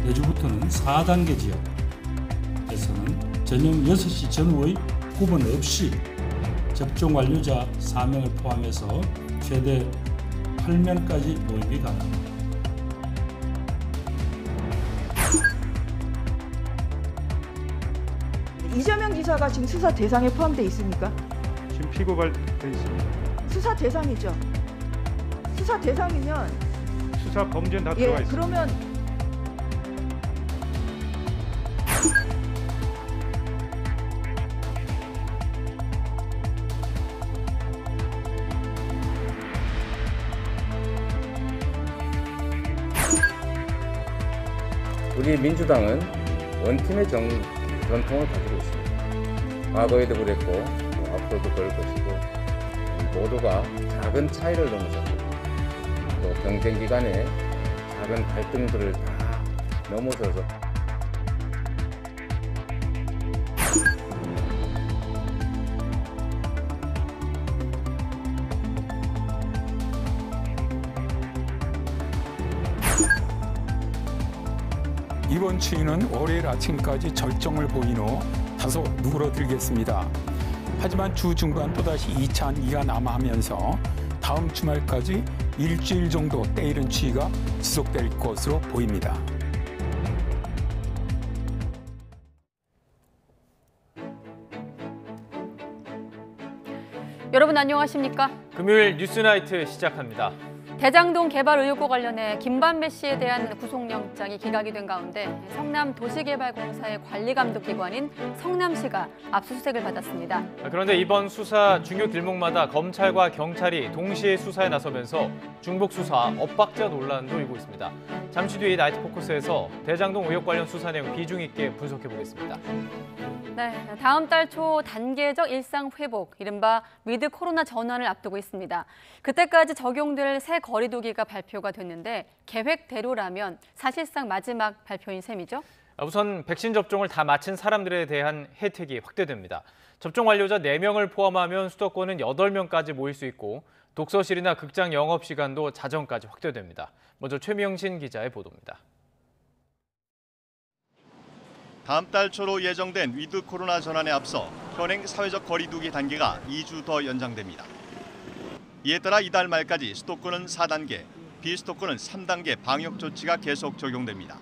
내주부터는 4단계 지역에서는 저녁 6시 전후의 구분 없이 접종 완료자 4명을 포함해서 최대 8명까지 모임이 가능합니다. 이재명 지사가 지금 수사 대상에 포함되어 있습니까? 지금 피고발돼 있습니다. 수사 대상이죠. 수사 대상이면 수사 범죄는 다 들어가 있습니다. 그러면 우리 민주당은 원팀의 전통을 가지고 있습니다. 과거에도 그랬고 앞으로도 그럴 것이고 모두가 작은 차이를 넘어서고 또 경쟁 기간에 작은 갈등들을 다 넘어서서 이번 추위는 월요일 아침까지 절정을 보인 후 다소 누그러들겠습니다. 하지만 주 중반 또다시 2차 한기가 남하하면서 다음 주말까지 일주일 정도 때이른 추위가 지속될 것으로 보입니다. 여러분 안녕하십니까? 금요일 뉴스나이트 시작합니다. 대장동 개발 의혹과 관련해 김반배 씨에 대한 구속영장이 기각이 된 가운데 성남도시개발공사의 관리감독기관인 성남시가 압수수색을 받았습니다. 그런데 이번 수사 중요 길목마다 검찰과 경찰이 동시에 수사에 나서면서 중복 수사 엇박자 논란도 일고 있습니다. 잠시 뒤 나이트 포커스에서 대장동 의혹 관련 수사 내용 비중 있게 분석해 보겠습니다. 네, 다음 달 초 단계적 일상 회복, 이른바 위드 코로나 전환을 앞두고 있습니다. 그때까지 적용될 새 거리두기가 발표가 됐는데 계획대로라면 사실상 마지막 발표인 셈이죠? 우선 백신 접종을 다 마친 사람들에 대한 혜택이 확대됩니다. 접종 완료자 4명을 포함하면 수도권은 8명까지 모일 수 있고 독서실이나 극장 영업시간도 자정까지 확대됩니다. 먼저 최명신 기자의 보도입니다. 다음 달 초로 예정된 위드 코로나 전환에 앞서 현행 사회적 거리두기 단계가 2주 더 연장됩니다. 이에 따라 이달 말까지 수도권은 4단계, 비수도권은 3단계 방역 조치가 계속 적용됩니다.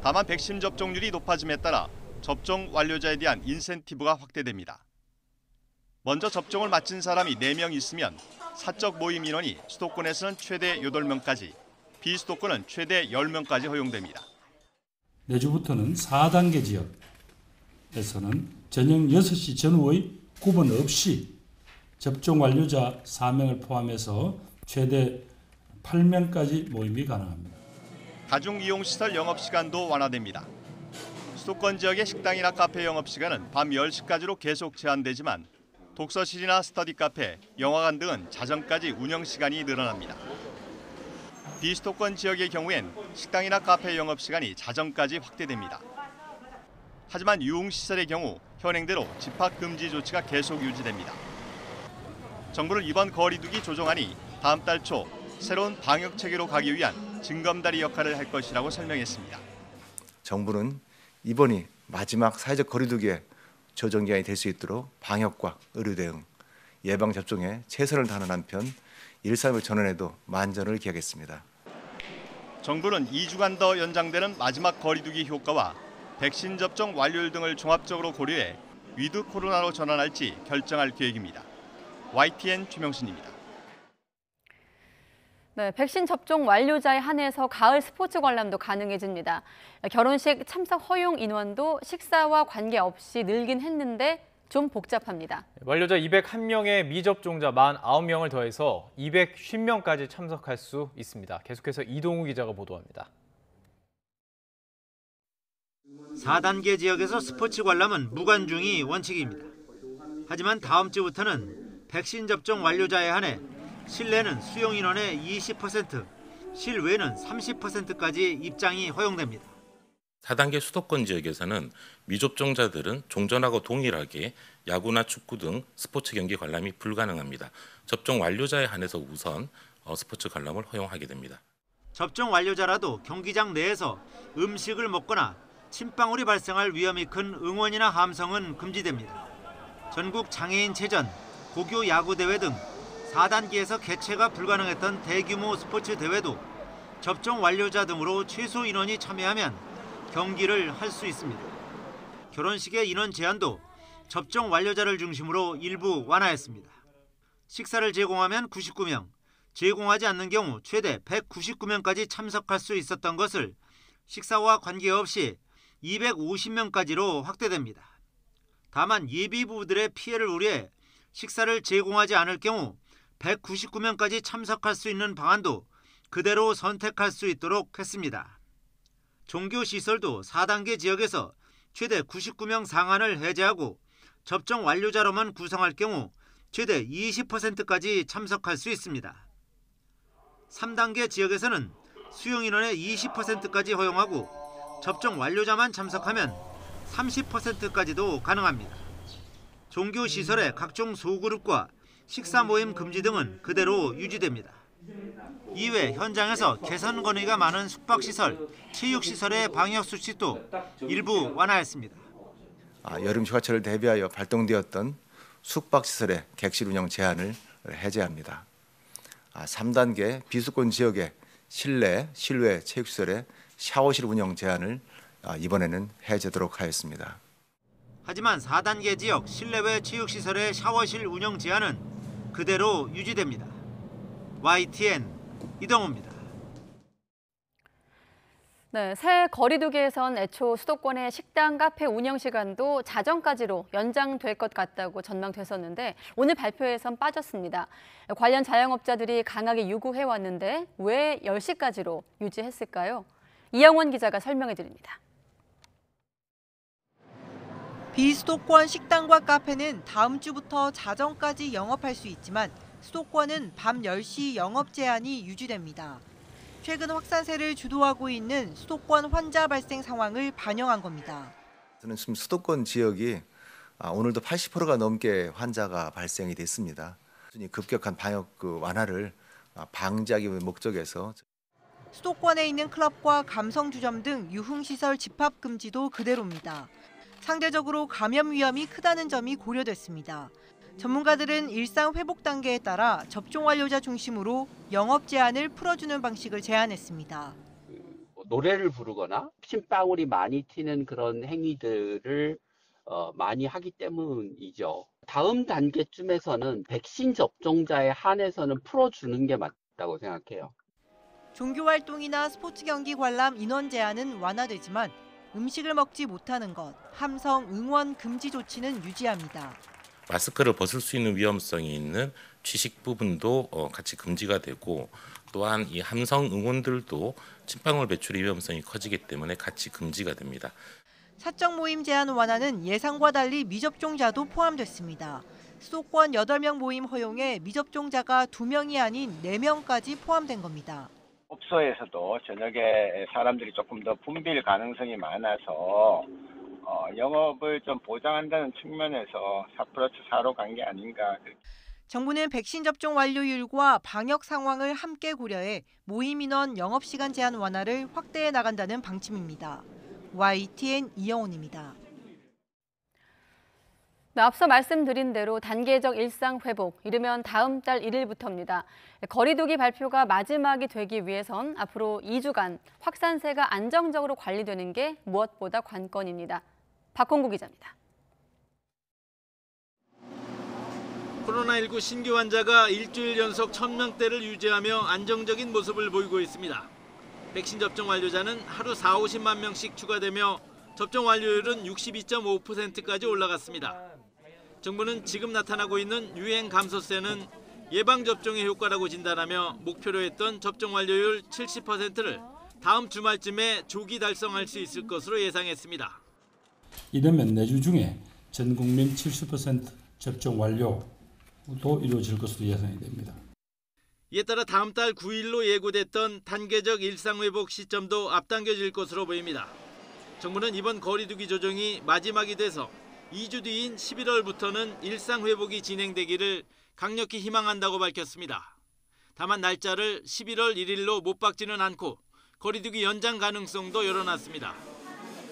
다만 백신 접종률이 높아짐에 따라 접종 완료자에 대한 인센티브가 확대됩니다. 먼저 접종을 마친 사람이 4명 있으면 사적 모임 인원이 수도권에서는 최대 8명까지, 비수도권은 최대 10명까지 허용됩니다. 내주부터는 4단계 지역에서는 저녁 6시 전후의 구분 없이 접종 완료자 4명을 포함해서 최대 8명까지 모임이 가능합니다. 다중이용시설 영업시간도 완화됩니다. 수도권 지역의 식당이나 카페 영업시간은 밤 10시까지로 계속 제한되지만 독서실이나 스터디 카페, 영화관 등은 자정까지 운영시간이 늘어납니다. 비수도권 지역의 경우엔 식당이나 카페 영업시간이 자정까지 확대됩니다. 하지만 유흥시설의 경우 현행대로 집합금지 조치가 계속 유지됩니다. 정부는 이번 거리두기 조정안이 다음 달 초 새로운 방역 체계로 가기 위한 징검다리 역할을 할 것이라고 설명했습니다. 정부는 이번이 마지막 사회적 거리두기의 조정기간이 될 수 있도록 방역과 의료 대응, 예방접종에 최선을 다하는 한편 1.3일 전환에도 만전을 기하겠습니다. 정부는 2주간 더 연장되는 마지막 거리두기 효과와 백신 접종 완료율 등을 종합적으로 고려해 위드 코로나로 전환할지 결정할 계획입니다. YTN 최명신입니다. 네, 백신 접종 완료자에 한해서 가을 스포츠 관람도 가능해집니다. 결혼식 참석 허용 인원도 식사와 관계없이 늘긴 했는데 좀 복잡합니다. 완료자 201명의 미접종자 49명을 더해서 250명까지 참석할 수 있습니다. 계속해서 이동우 기자가 보도합니다. 4단계 지역에서 스포츠 관람은 무관중이 원칙입니다. 하지만 다음 주부터는 백신 접종 완료자에 한해 실내는 수용 인원의 20%, 실외는 30%까지 입장이 허용됩니다. 4단계 수도권 지역에서는 미접종자들은 종전하고 동일하게 야구나 축구 등 스포츠 경기 관람이 불가능합니다. 접종 완료자에 한해서 우선 스포츠 관람을 허용하게 됩니다. 접종 완료자라도 경기장 내에서 음식을 먹거나 침방울이 발생할 위험이 큰 응원이나 함성은 금지됩니다. 전국 장애인체전, 고교 야구대회 등 4단계에서 개최가 불가능했던 대규모 스포츠 대회도 접종 완료자 등으로 최소 인원이 참여하면 경기를 할 수 있습니다. 결혼식의 인원 제한도 접종 완료자를 중심으로 일부 완화했습니다. 식사를 제공하면 99명, 제공하지 않는 경우 최대 199명까지 참석할 수 있었던 것을 식사와 관계없이 250명까지로 확대됩니다. 다만 예비 부부들의 피해를 우려해 식사를 제공하지 않을 경우 199명까지 참석할 수 있는 방안도 그대로 선택할 수 있도록 했습니다. 종교시설도 4단계 지역에서 최대 99명 상한을 해제하고 접종 완료자로만 구성할 경우 최대 20%까지 참석할 수 있습니다. 3단계 지역에서는 수용 인원의 20%까지 허용하고 접종 완료자만 참석하면 30%까지도 가능합니다. 종교시설의 각종 소그룹과 식사 모임 금지 등은 그대로 유지됩니다. 이외 현장에서 개선 건의가 많은 숙박시설, 체육시설의 방역수칙도 일부 완화했습니다. 여름 휴가철을 대비하여 발동되었던 숙박시설의 객실 운영 제한을 해제합니다. 3단계 비수도권 지역의 실내, 실외 체육시설의 샤워실 운영 제한을 이번에는 해제하도록 하였습니다. 하지만 4단계 지역 실내외 체육시설의 샤워실 운영 제한은 그대로 유지됩니다. YTN 이동호입니다. 네, 새 거리두기에선 애초 수도권의 식당, 카페 운영 시간도 자정까지로 연장될 것 같다고 전망됐었는데 오늘 발표에선 빠졌습니다. 관련 자영업자들이 강하게 요구해왔는데 왜 10시까지로 유지했을까요? 이영원 기자가 설명해 드립니다. 비수도권 식당과 카페는 다음 주부터 자정까지 영업할 수 있지만 수도권은 밤 10시 영업 제한이 유지됩니다. 최근 확산세를 주도하고 있는 수도권 환자 발생 상황을 반영한 겁니다. 저는 지금 수도권 지역이 오늘도 80%가 넘게 환자가 발생이 됐습니다. 급격한 방역 완화를 방지하기 위한 목적에서 수도권에 있는 클럽과 감성주점 등 유흥시설 집합 금지도 그대로입니다. 상대적으로 감염 위험이 크다는 점이 고려됐습니다. 전문가들은 일상 회복 단계에 따라 접종 완료자 중심으로 영업 제한을 풀어주는 방식을 제안했습니다. 노래를 부르거나 침방울이 많이 튀는 그런 행위들을 많이 하기 때문이죠. 다음 단계쯤에서는 백신 접종자에 한해서는 풀어주는 게 맞다고 생각해요. 종교활동이나 스포츠 경기 관람 인원 제한은 완화되지만 음식을 먹지 못하는 것, 함성, 응원 금지 조치는 유지합니다. 마스크를 벗을 수 있는 위험성이 있는 취식 부분도 같이 금지가 되고 또한 이 함성 응원들도 침방울 배출의 위험성이 커지기 때문에 같이 금지가 됩니다. 사적 모임 제한 완화는 예상과 달리 미접종자도 포함됐습니다. 수도권 8명 모임 허용에 미접종자가 2명이 아닌 4명까지 포함된 겁니다. 업소에서도 저녁에 사람들이 조금 더 붐빌 가능성이 많아서 영업을 좀 보장한다는 측면에서 4+4로 간 게 아닌가. 정부는 백신 접종 완료율과 방역 상황을 함께 고려해 모임 인원 영업시간 제한 완화를 확대해 나간다는 방침입니다. YTN 이영훈입니다. 네, 앞서 말씀드린 대로 단계적 일상 회복, 이르면 다음 달 1일부터입니다. 거리두기 발표가 마지막이 되기 위해선 앞으로 2주간 확산세가 안정적으로 관리되는 게 무엇보다 관건입니다. 박홍구 기자입니다. 코로나19 신규 환자가 일주일 연속 1000명대를 유지하며 안정적인 모습을 보이고 있습니다. 백신 접종 완료자는 하루 40~50만 명씩 추가되며 접종 완료율은 62.5%까지 올라갔습니다. 정부는 지금 나타나고 있는 유행 감소세는 예방접종의 효과라고 진단하며 목표로 했던 접종 완료율 70%를 다음 주말쯤에 조기 달성할 수 있을 것으로 예상했습니다. 이르면 내주 중에 전 국민 70% 접종 완료도 이루어질 것으로 예상이 됩니다. 이에 따라 다음 달 9일로 예고됐던 단계적 일상회복 시점도 앞당겨질 것으로 보입니다. 정부는 이번 거리두기 조정이 마지막이 돼서 2주 뒤인 11월부터는 일상회복이 진행되기를 강력히 희망한다고 밝혔습니다. 다만 날짜를 11월 1일로 못 박지는 않고 거리두기 연장 가능성도 열어놨습니다.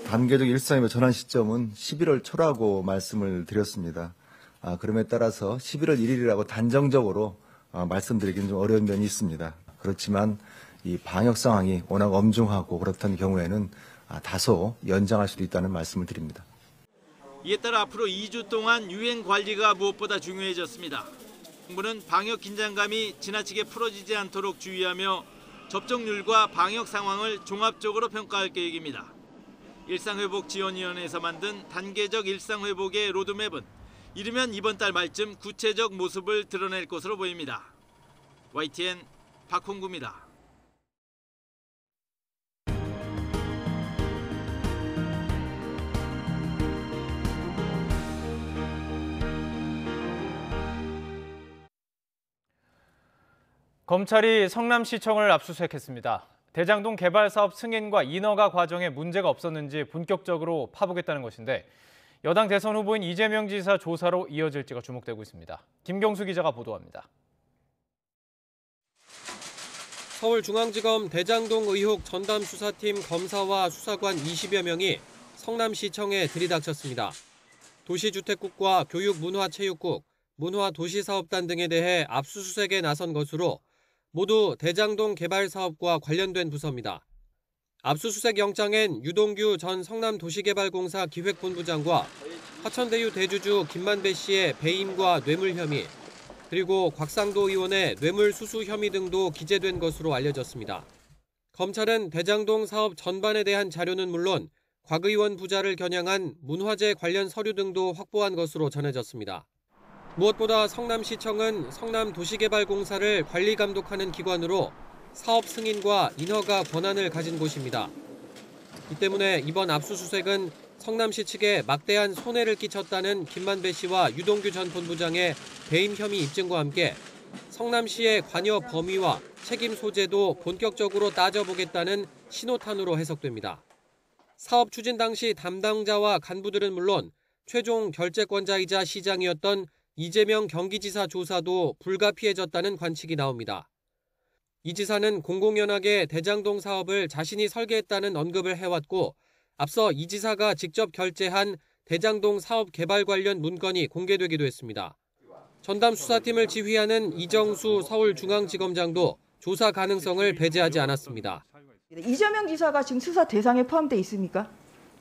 단계적 일상의 전환 시점은 11월 초라고 말씀을 드렸습니다. 그럼에 따라서 11월 1일이라고 단정적으로 말씀드리기는 좀 어려운 면이 있습니다. 그렇지만 이 방역 상황이 워낙 엄중하고 그렇다는 경우에는 다소 연장할 수도 있다는 말씀을 드립니다. 이에 따라 앞으로 2주 동안 유행 관리가 무엇보다 중요해졌습니다. 정부는 방역 긴장감이 지나치게 풀어지지 않도록 주의하며 접종률과 방역 상황을 종합적으로 평가할 계획입니다. 일상회복지원위원회에서 만든 단계적 일상회복의 로드맵은 이르면 이번 달 말쯤 구체적 모습을 드러낼 것으로 보입니다. YTN 박홍구입니다. 검찰이 성남시청을 압수수색했습니다. 대장동 개발 사업 승인과 인허가 과정에 문제가 없었는지 본격적으로 파보겠다는 것인데 여당 대선 후보인 이재명 지사 조사로 이어질지가 주목되고 있습니다. 김경수 기자가 보도합니다. 서울중앙지검 대장동 의혹 전담수사팀 검사와 수사관 20여 명이 성남시청에 들이닥쳤습니다. 도시주택국과 교육문화체육국, 문화도시사업단 등에 대해 압수수색에 나선 것으로 모두 대장동 개발 사업과 관련된 부서입니다. 압수수색 영장엔 유동규 전 성남도시개발공사 기획본부장과 화천대유 대주주 김만배 씨의 배임과 뇌물 혐의, 그리고 곽상도 의원의 뇌물수수 혐의 등도 기재된 것으로 알려졌습니다. 검찰은 대장동 사업 전반에 대한 자료는 물론 곽 의원 부자를 겨냥한 문화재 관련 서류 등도 확보한 것으로 전해졌습니다. 무엇보다 성남시청은 성남도시개발공사를 관리 감독하는 기관으로 사업 승인과 인허가 권한을 가진 곳입니다. 이 때문에 이번 압수수색은 성남시 측에 막대한 손해를 끼쳤다는 김만배 씨와 유동규 전 본부장의 배임 혐의 입증과 함께 성남시의 관여 범위와 책임 소재도 본격적으로 따져보겠다는 신호탄으로 해석됩니다. 사업 추진 당시 담당자와 간부들은 물론 최종 결재권자이자 시장이었던 이재명 경기지사 조사도 불가피해졌다는 관측이 나옵니다. 이 지사는 공공연하게 대장동 사업을 자신이 설계했다는 언급을 해왔고 앞서 이 지사가 직접 결재한 대장동 사업 개발 관련 문건이 공개되기도 했습니다. 전담 수사팀을 지휘하는 이정수 서울중앙지검장도 조사 가능성을 배제하지 않았습니다. 이재명 지사가 지금 수사 대상에 포함돼 있습니까?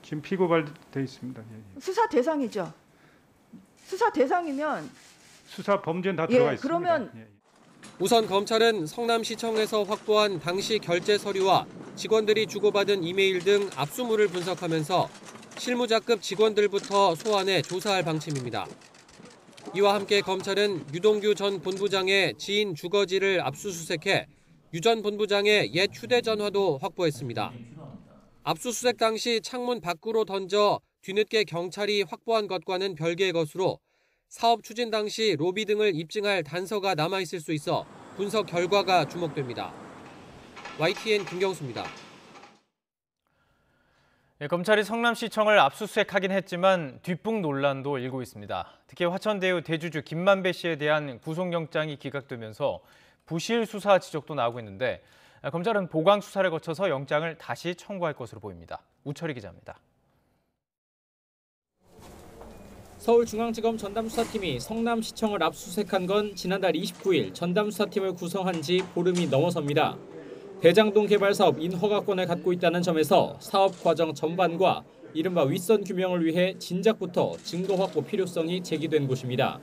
지금 피고발돼 있습니다. 예. 수사 대상이죠. 수사 대상이면 수사 범죄는 다 들어가 있습니다. 그러면 우선 검찰은 성남시청에서 확보한 당시 결재 서류와 직원들이 주고받은 이메일 등 압수물을 분석하면서 실무자급 직원들부터 소환해 조사할 방침입니다. 이와 함께 검찰은 유동규 전 본부장의 지인 주거지를 압수수색해 유 전 본부장의 옛 휴대전화도 확보했습니다. 압수수색 당시 창문 밖으로 던져 뒤늦게 경찰이 확보한 것과는 별개의 것으로 사업 추진 당시 로비 등을 입증할 단서가 남아있을 수 있어 분석 결과가 주목됩니다. YTN 김경수입니다. 검찰이 성남시청을 압수수색하긴 했지만 뒷북 논란도 일고 있습니다. 특히 화천대유 대주주 김만배 씨에 대한 구속영장이 기각되면서 부실 수사 지적도 나오고 있는데 검찰은 보강 수사를 거쳐서 영장을 다시 청구할 것으로 보입니다. 우철희 기자입니다. 서울중앙지검 전담수사팀이 성남시청을 압수수색한 건 지난달 29일 전담수사팀을 구성한 지 보름이 넘어섭니다. 대장동 개발 사업 인허가권을 갖고 있다는 점에서 사업 과정 전반과 이른바 윗선 규명을 위해 진작부터 증거 확보 필요성이 제기된 곳입니다.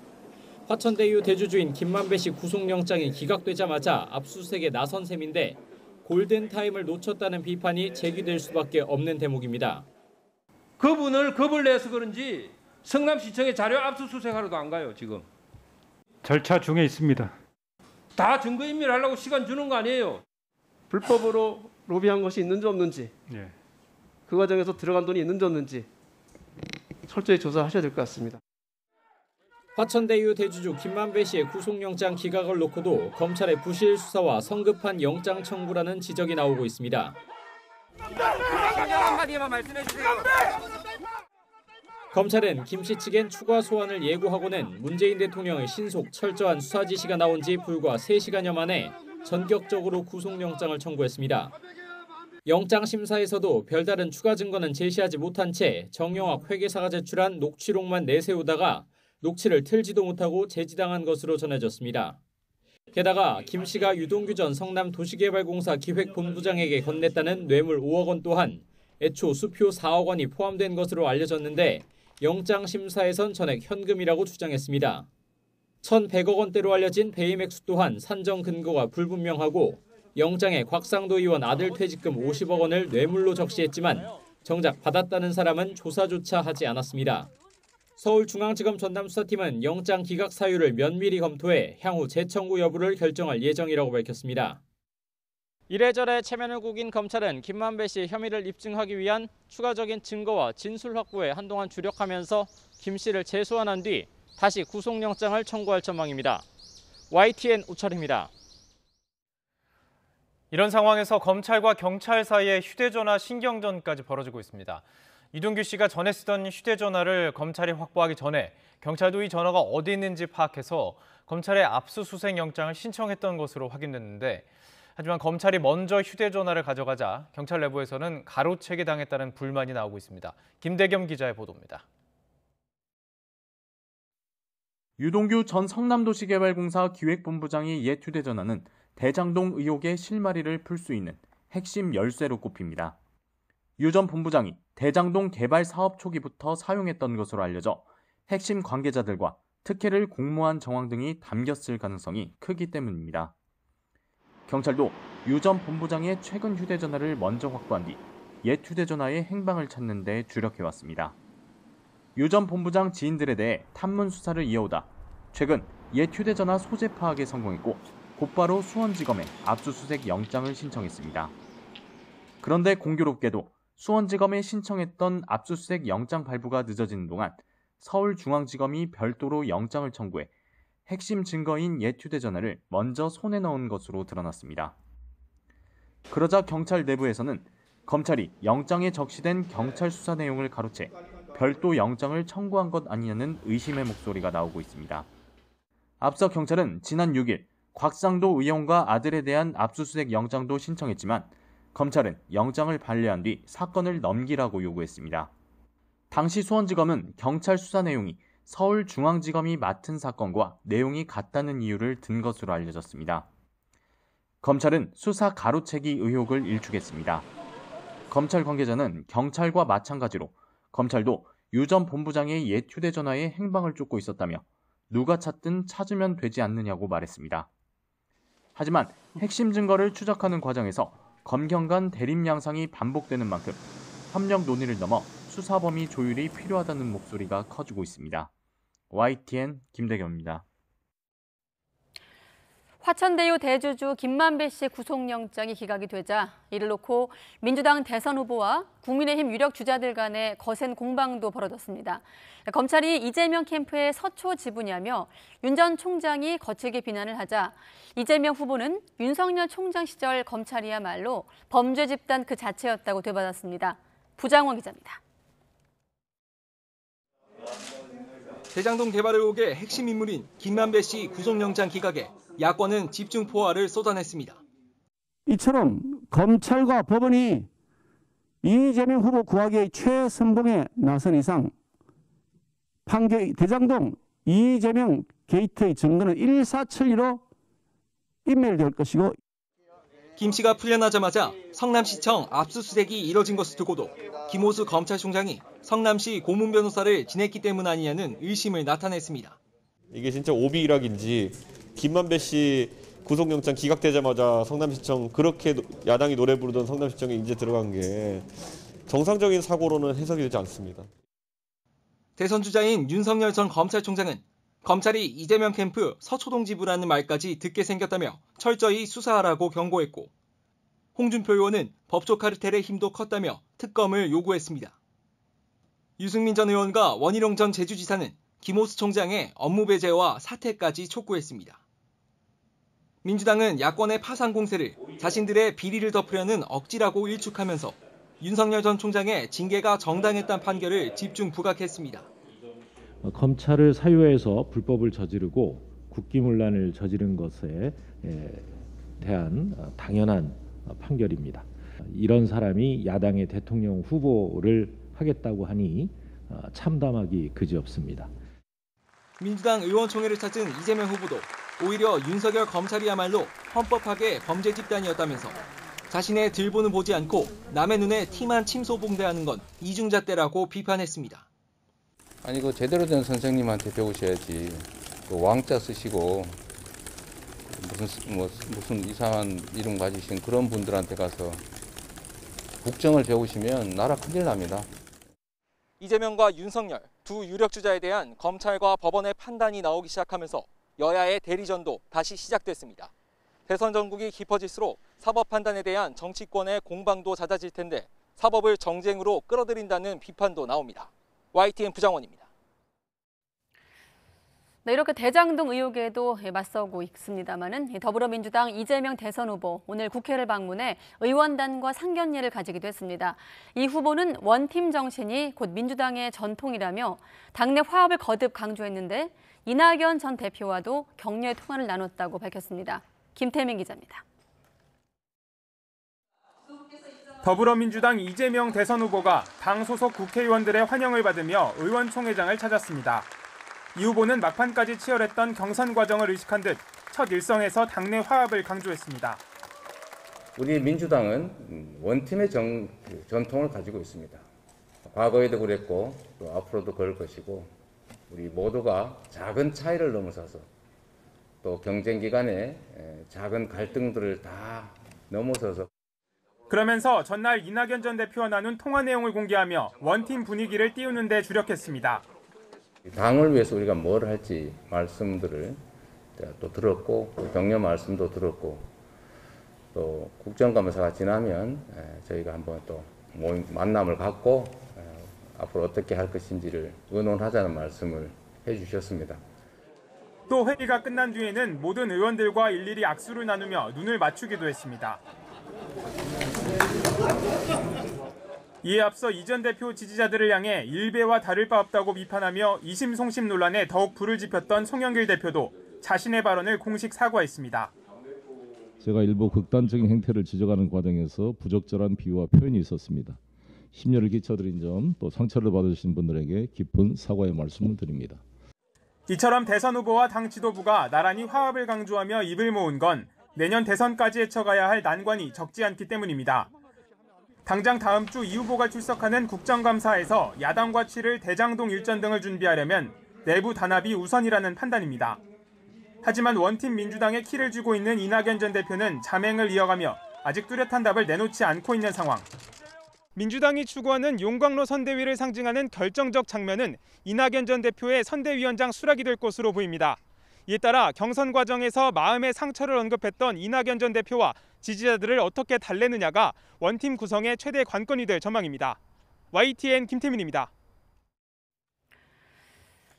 화천대유 대주주인 김만배 씨 구속영장이 기각되자마자 압수수색에 나선 셈인데 골든타임을 놓쳤다는 비판이 제기될 수밖에 없는 대목입니다. 그분을 겁을 내서 그런지 성남시청에 자료 압수수색하러도 안 가요, 지금. 절차 중에 있습니다. 다 증거인멸하려고 시간 주는 거 아니에요? 불법으로 로비한 것이 있는지 없는지, 예. 그 과정에서 들어간 돈이 있는지 없는지 철저히 조사하셔야 될 것 같습니다. 화천대유 대주주 김만배 씨의 구속영장 기각을 놓고도 검찰의 부실 수사와 성급한 영장 청구라는 지적이 나오고 있습니다. 한마디만 말씀해 주세요. 검찰은 김 씨 측엔 추가 소환을 예고하고는 문재인 대통령의 신속 철저한 수사 지시가 나온 지 불과 3시간여 만에 전격적으로 구속영장을 청구했습니다. 영장심사에서도 별다른 추가 증거는 제시하지 못한 채 정영학 회계사가 제출한 녹취록만 내세우다가 녹취를 틀지도 못하고 제지당한 것으로 전해졌습니다. 게다가 김 씨가 유동규 전 성남도시개발공사 기획본부장에게 건넸다는 뇌물 5억 원 또한 애초 수표 4억 원이 포함된 것으로 알려졌는데 영장심사에선 전액 현금이라고 주장했습니다. 1,100억 원대로 알려진 배임 액수 또한 산정 근거가 불분명하고 영장에 곽상도 의원 아들 퇴직금 50억 원을 뇌물로 적시했지만 정작 받았다는 사람은 조사조차 하지 않았습니다. 서울중앙지검 전담수사팀은 영장 기각 사유를 면밀히 검토해 향후 재청구 여부를 결정할 예정이라고 밝혔습니다. 이래저래 체면을 구긴 검찰은 김만배 씨의 혐의를 입증하기 위한 추가적인 증거와 진술 확보에 한동안 주력하면서 김 씨를 재소환한 뒤 다시 구속영장을 청구할 전망입니다. YTN 우철입니다. 이런 상황에서 검찰과 경찰 사이에 휴대전화 신경전까지 벌어지고 있습니다. 유동규 씨가 전에 쓰던 휴대전화를 검찰이 확보하기 전에 경찰도 이 전화가 어디 있는지 파악해서 검찰에 압수수색 영장을 신청했던 것으로 확인됐는데 하지만 검찰이 먼저 휴대전화를 가져가자 경찰 내부에서는 가로채기 당했다는 불만이 나오고 있습니다. 김대겸 기자의 보도입니다. 유동규 전 성남도시개발공사 기획본부장의 옛 휴대전화는 대장동 의혹의 실마리를 풀 수 있는 핵심 열쇠로 꼽힙니다. 유 전 본부장이 대장동 개발 사업 초기부터 사용했던 것으로 알려져 핵심 관계자들과 특혜를 공모한 정황 등이 담겼을 가능성이 크기 때문입니다. 경찰도 유 전 본부장의 최근 휴대전화를 먼저 확보한 뒤 옛 휴대전화의 행방을 찾는 데 주력해왔습니다. 유 전 본부장 지인들에 대해 탐문 수사를 이어오다 최근 옛 휴대전화 소재 파악에 성공했고 곧바로 수원지검에 압수수색 영장을 신청했습니다. 그런데 공교롭게도 수원지검에 신청했던 압수수색 영장 발부가 늦어지는 동안 서울중앙지검이 별도로 영장을 청구해 핵심 증거인 옛 휴대전화를 먼저 손에 넣은 것으로 드러났습니다. 그러자 경찰 내부에서는 검찰이 영장에 적시된 경찰 수사 내용을 가로채 별도 영장을 청구한 것 아니냐는 의심의 목소리가 나오고 있습니다. 앞서 경찰은 지난 6일 곽상도 의원과 아들에 대한 압수수색 영장도 신청했지만 검찰은 영장을 발부한 뒤 사건을 넘기라고 요구했습니다. 당시 수원지검은 경찰 수사 내용이 서울중앙지검이 맡은 사건과 내용이 같다는 이유를 든 것으로 알려졌습니다. 검찰은 수사 가로채기 의혹을 일축했습니다. 검찰 관계자는 경찰과 마찬가지로 검찰도 유 전 본부장의 옛 휴대전화의 행방을 쫓고 있었다며 누가 찾든 찾으면 되지 않느냐고 말했습니다. 하지만 핵심 증거를 추적하는 과정에서 검경 간 대립 양상이 반복되는 만큼 협력 논의를 넘어 수사 범위 조율이 필요하다는 목소리가 커지고 있습니다. YTN 김대겸입니다. 화천대유 대주주 김만배 씨 구속영장이 기각이 되자 이를 놓고 민주당 대선 후보와 국민의힘 유력 주자들 간의 거센 공방도 벌어졌습니다. 검찰이 이재명 캠프의 서초 지분이라며 윤 전 총장이 거칠게 비난을 하자 이재명 후보는 윤석열 총장 시절 검찰이야말로 범죄 집단 그 자체였다고 되받았습니다. 부장원 기자입니다. 대장동 개발 의혹의 핵심 인물인 김만배 씨 구속영장 기각에 야권은 집중 포화를 쏟아냈습니다. 이처럼 검찰과 법원이 이재명 후보 구하기의 최선봉에 나선 이상 대장동 이재명 게이트의 증거는 일사천리로 인멸될 것이고 김 씨가 풀려나자마자 성남시청 압수수색이 이뤄진 것을 두고도 김호수 검찰총장이 성남시 고문 변호사를 지냈기 때문 아니냐는 의심을 나타냈습니다. 이게 진짜 오비일학인지 김만배 씨 구속영장 기각되자마자 성남시청 그렇게 야당이 노래 부르던 성남시청에 이제 들어간 게 정상적인 사고로는 해석이 되지 않습니다. 대선 주자인 윤석열 전 검찰총장은 검찰이 이재명 캠프 서초동 지부라는 말까지 듣게 생겼다며 철저히 수사하라고 경고했고 홍준표 의원은 법조 카르텔의 힘도 컸다며 특검을 요구했습니다. 유승민 전 의원과 원희룡 전 제주지사는 김호수 총장의 업무 배제와 사퇴까지 촉구했습니다. 민주당은 야권의 파상 공세를 자신들의 비리를 덮으려는 억지라고 일축하면서 윤석열 전 총장의 징계가 정당했다는 판결을 집중 부각했습니다. 검찰을 사유해서 불법을 저지르고 국기문란을 저지른 것에 대한 당연한 판결입니다. 이런 사람이 야당의 대통령 후보를 하겠다고 하니 참담하기 그지없습니다. 민주당 의원총회를 찾은 이재명 후보도 오히려 윤석열 검찰이야말로 헌법하게 범죄 집단이었다면서 자신의 들보는 보지 않고 남의 눈에 티만 침소봉대하는 건 이중잣대라고 비판했습니다. 아니 그 제대로 된 선생님한테 배우셔야지. 그 왕자 쓰시고 무슨 이상한 이름 가지신 그런 분들한테 가서 국정을 배우시면 나라 큰일 납니다. 이재명과 윤석열 두 유력 주자에 대한 검찰과 법원의 판단이 나오기 시작하면서 여야의 대리전도 다시 시작됐습니다. 대선 전국이 깊어질수록 사법 판단에 대한 정치권의 공방도 잦아질 텐데 사법을 정쟁으로 끌어들인다는 비판도 나옵니다. YTN 부장원입니다. 네, 이렇게 대장동 의혹에도 맞서고 있습니다만은 더불어민주당 이재명 대선 후보 오늘 국회를 방문해 의원단과 상견례를 가지기도 했습니다. 이 후보는 원팀 정신이 곧 민주당의 전통이라며 당내 화합을 거듭 강조했는데 이낙연 전 대표와도 격려의 통화를 나눴다고 밝혔습니다. 김태민 기자입니다. 더불어민주당 이재명 대선 후보가 당 소속 국회의원들의 환영을 받으며 의원총회장을 찾았습니다. 이 후보는 막판까지 치열했던 경선 과정을 의식한 듯 첫 일성에서 당내 화합을 강조했습니다. 우리 민주당은 원팀의 전통을 가지고 있습니다. 과거에도 그랬고 또 앞으로도 그럴 것이고 우리 모두가 작은 차이를 넘어서서 또 경쟁 기간에 작은 갈등들을 다 넘어서서 그러면서 전날 이낙연 전 대표와 나눈 통화 내용을 공개하며 원팀 분위기를 띄우는 데 주력했습니다. 당을 위해서 우리가 뭘 할지 말씀들을 또 들었고 격려 말씀도 들었고 또 국정감사가 지나면 저희가 한번 또 만남을 갖고 앞으로 어떻게 할 것인지를 의논하자는 말씀을 해주셨습니다. 또 회의가 끝난 뒤에는 모든 의원들과 일일이 악수를 나누며 눈을 맞추기도 했습니다. 이에 앞서 이 전 대표 지지자들을 향해 일배와 다를 바 없다고 비판하며 이심송심 논란에 더욱 불을 지폈던 송영길 대표도 자신의 발언을 공식 사과했습니다. 제가 일부 극단적인 행태를 지적하는 과정에서 부적절한 비유와 표현이 있었습니다. 심려를 끼쳐드린 점 또 상처를 받으신 분들에게 깊은 사과의 말씀을 드립니다. 이처럼 대선 후보와 당 지도부가 나란히 화합을 강조하며 입을 모은 건 내년 대선까지 헤쳐가야 할 난관이 적지 않기 때문입니다. 당장 다음 주 이 후보가 출석하는 국정감사에서 야당과 치를 대장동 일전 등을 준비하려면 내부 단합이 우선이라는 판단입니다. 하지만 원팀 민주당에 키를 쥐고 있는 이낙연 전 대표는 자맹을 이어가며 아직 뚜렷한 답을 내놓지 않고 있는 상황. 민주당이 추구하는 용광로 선대위를 상징하는 결정적 장면은 이낙연 전 대표의 선대위원장 수락이 될 것으로 보입니다. 이에 따라 경선 과정에서 마음의 상처를 언급했던 이낙연 전 대표와 지지자들을 어떻게 달래느냐가 원팀 구성의 최대 관건이 될 전망입니다. YTN 김태민입니다.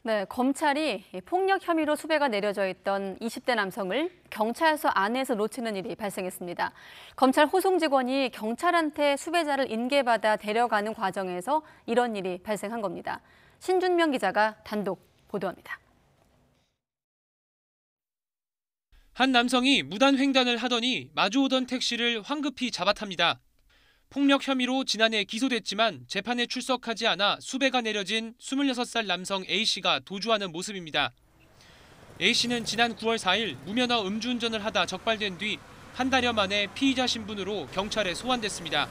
네, 검찰이 폭력 혐의로 수배가 내려져 있던 20대 남성을 경찰서 안에서 놓치는 일이 발생했습니다. 검찰 호송 직원이 경찰한테 수배자를 인계받아 데려가는 과정에서 이런 일이 발생한 겁니다. 신준명 기자가 단독 보도합니다. 한 남성이 무단 횡단을 하더니 마주오던 택시를 황급히 잡아탑니다. 폭력 혐의로 지난해 기소됐지만 재판에 출석하지 않아 수배가 내려진 26살 남성 A씨가 도주하는 모습입니다. A씨는 지난 9월 4일 무면허 음주운전을 하다 적발된 뒤 한 달여 만에 피의자 신분으로 경찰에 소환됐습니다.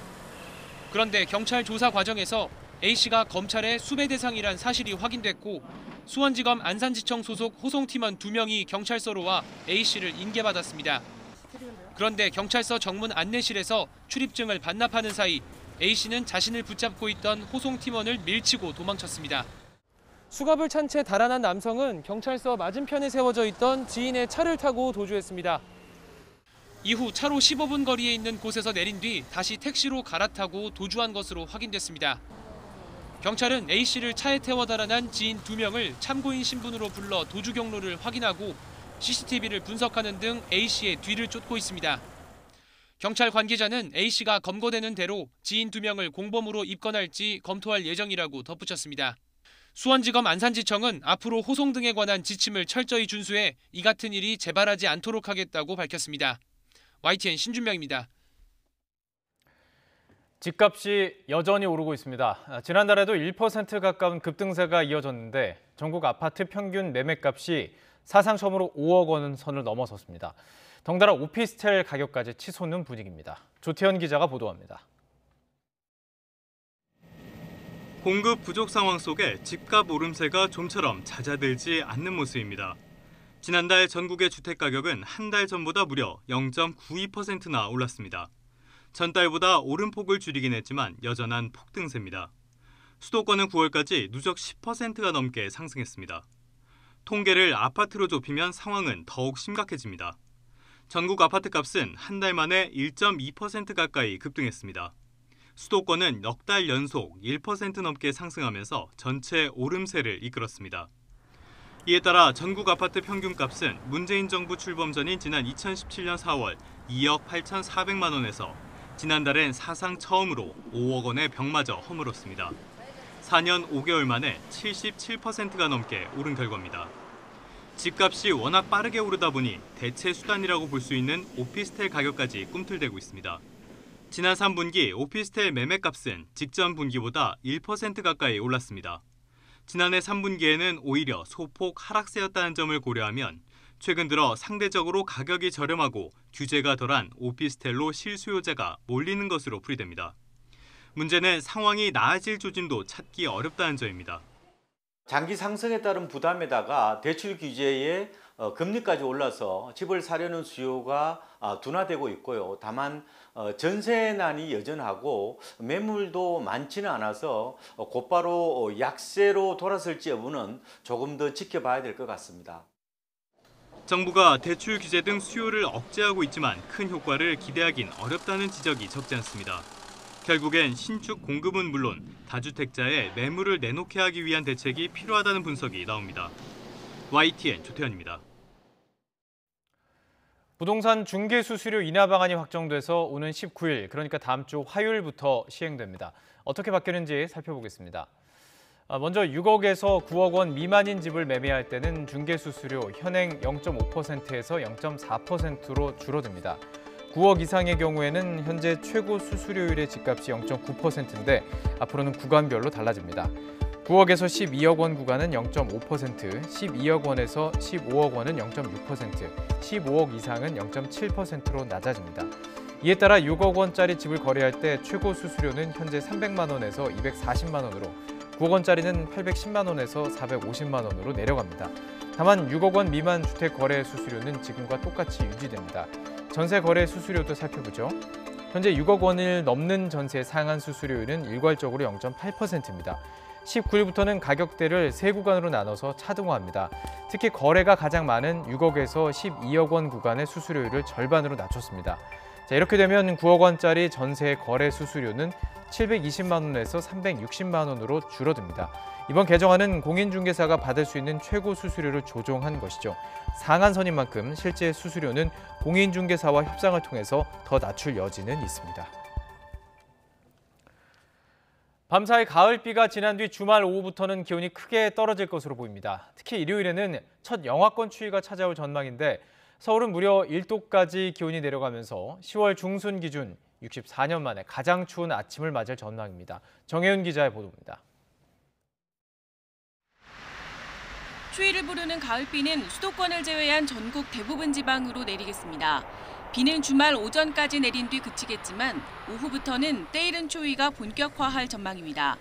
그런데 경찰 조사 과정에서 A씨가 검찰의 수배 대상이란 사실이 확인됐고 수원지검 안산지청 소속 호송팀원 2명이 경찰서로 와 A씨를 인계받았습니다. 그런데 경찰서 정문 안내실에서 출입증을 반납하는 사이 A씨는 자신을 붙잡고 있던 호송팀원을 밀치고 도망쳤습니다. 수갑을 찬 채 달아난 남성은 경찰서 맞은편에 세워져 있던 지인의 차를 타고 도주했습니다. 이후 차로 15분 거리에 있는 곳에서 내린 뒤 다시 택시로 갈아타고 도주한 것으로 확인됐습니다. 경찰은 A씨를 차에 태워 달아난 지인 2명을 참고인 신분으로 불러 도주 경로를 확인하고 CCTV를 분석하는 등 A씨의 뒤를 쫓고 있습니다. 경찰 관계자는 A씨가 검거되는 대로 지인 2명을 공범으로 입건할지 검토할 예정이라고 덧붙였습니다. 수원지검 안산지청은 앞으로 호송 등에 관한 지침을 철저히 준수해 이 같은 일이 재발하지 않도록 하겠다고 밝혔습니다. YTN 신준명입니다. 집값이 여전히 오르고 있습니다. 지난달에도 1% 가까운 급등세가 이어졌는데 전국 아파트 평균 매매값이 사상 처음으로 5억 원 선을 넘어섰습니다. 덩달아 오피스텔 가격까지 치솟는 분위기입니다. 조태현 기자가 보도합니다. 공급 부족 상황 속에 집값 오름세가 좀처럼 잦아들지 않는 모습입니다. 지난달 전국의 주택가격은 한 달 전보다 무려 0.92%나 올랐습니다. 전달보다 오름폭을 줄이긴 했지만 여전한 폭등세입니다. 수도권은 9월까지 누적 10%가 넘게 상승했습니다. 통계를 아파트로 좁히면 상황은 더욱 심각해집니다. 전국 아파트값은 한 달 만에 1.2% 가까이 급등했습니다. 수도권은 넉 달 연속 1% 넘게 상승하면서 전체 오름세를 이끌었습니다. 이에 따라 전국 아파트 평균값은 문재인 정부 출범 전인 지난 2017년 4월 2억 8,400만 원에서 지난달엔 사상 처음으로 5억 원의 벽마저 허물었습니다. 4년 5개월 만에 77%가 넘게 오른 결과입니다. 집값이 워낙 빠르게 오르다 보니 대체 수단이라고 볼 수 있는 오피스텔 가격까지 꿈틀대고 있습니다. 지난 3분기 오피스텔 매매값은 직전 분기보다 1% 가까이 올랐습니다. 지난해 3분기에는 오히려 소폭 하락세였다는 점을 고려하면 최근 들어 상대적으로 가격이 저렴하고 규제가 덜한 오피스텔로 실수요자가 몰리는 것으로 풀이됩니다. 문제는 상황이 나아질 조짐도 찾기 어렵다는 점입니다. 장기 상승에 따른 부담에다가 대출 규제에 금리까지 올라서 집을 사려는 수요가 둔화되고 있고요. 다만 전세난이 여전하고 매물도 많지는 않아서 곧바로 약세로 돌아설지 여부는 조금 더 지켜봐야 될 것 같습니다. 정부가 대출 규제 등 수요를 억제하고 있지만 큰 효과를 기대하긴 어렵다는 지적이 적지 않습니다. 결국엔 신축 공급은 물론 다주택자의 매물을 내놓게 하기 위한 대책이 필요하다는 분석이 나옵니다. YTN 조태현입니다. 부동산 중개 수수료 인하 방안이 확정돼서 오는 19일, 그러니까 다음 주 화요일부터 시행됩니다. 어떻게 바뀌는지 살펴보겠습니다. 먼저 6억에서 9억 원 미만인 집을 매매할 때는 중개 수수료 현행 0.5%에서 0.4%로 줄어듭니다. 9억 이상의 경우에는 현재 최고 수수료율의 집값이 0.9%인데 앞으로는 구간별로 달라집니다. 9억에서 12억 원 구간은 0.5%, 12억 원에서 15억 원은 0.6%, 15억 이상은 0.7%로 낮아집니다. 이에 따라 6억 원짜리 집을 거래할 때 최고 수수료는 현재 300만 원에서 240만 원으로 9억 원짜리는 810만 원에서 450만 원으로 내려갑니다. 다만 6억 원 미만 주택 거래 수수료는 지금과 똑같이 유지됩니다. 전세 거래 수수료도 살펴보죠. 현재 6억 원을 넘는 전세 상한 수수료율은 일괄적으로 0.8%입니다. 19일부터는 가격대를 세 구간으로 나눠서 차등화합니다. 특히 거래가 가장 많은 6억에서 12억 원 구간의 수수료율을 절반으로 낮췄습니다. 이렇게 되면 9억 원짜리 전세 거래 수수료는 720만 원에서 360만 원으로 줄어듭니다. 이번 개정안은 공인중개사가 받을 수 있는 최고 수수료를 조정한 것이죠. 상한선인 만큼 실제 수수료는 공인중개사와 협상을 통해서 더 낮출 여지는 있습니다. 밤사이 가을비가 지난 뒤 주말 오후부터는 기온이 크게 떨어질 것으로 보입니다. 특히 일요일에는 첫 영하권 추위가 찾아올 전망인데 서울은 무려 1도까지 기온이 내려가면서 10월 중순 기준 64년 만에 가장 추운 아침을 맞을 전망입니다. 정혜윤 기자의 보도입니다. 추위를 부르는 가을비는 수도권을 제외한 전국 대부분 지방으로 내리겠습니다. 비는 주말 오전까지 내린 뒤 그치겠지만 오후부터는 때이른 추위가 본격화할 전망입니다.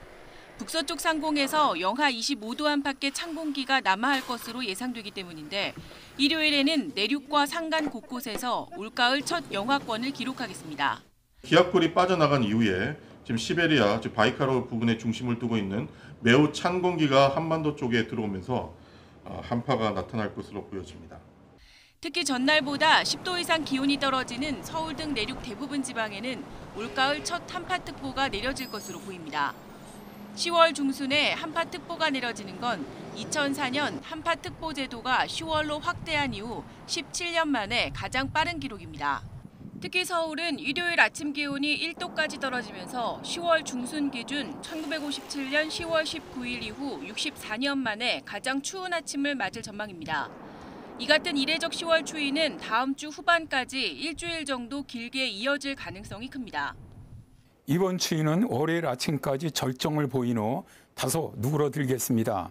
북서쪽 상공에서 영하 25도 안팎의 찬 공기가 남하할 것으로 예상되기 때문인데 일요일에는 내륙과 산간 곳곳에서 올가을 첫 영하권을 기록하겠습니다. 기압골이 빠져나간 이후에 지금 시베리아, 즉 바이카르 부근에 중심을 두고 있는 매우 찬 공기가 한반도 쪽에 들어오면서 한파가 나타날 것으로 보여집니다. 특히 전날보다 10도 이상 기온이 떨어지는 서울 등 내륙 대부분 지방에는 올가을 첫 한파특보가 내려질 것으로 보입니다. 10월 중순에 한파특보가 내려지는 건 2004년 한파특보 제도가 10월로 확대한 이후 17년 만에 가장 빠른 기록입니다. 특히 서울은 일요일 아침 기온이 1도까지 떨어지면서 10월 중순 기준 1957년 10월 19일 이후 64년 만에 가장 추운 아침을 맞을 전망입니다. 이 같은 이례적 10월 추위는 다음 주 후반까지 일주일 정도 길게 이어질 가능성이 큽니다. 이번 추위는 월요일 아침까지 절정을 보인 후 다소 누그러들겠습니다.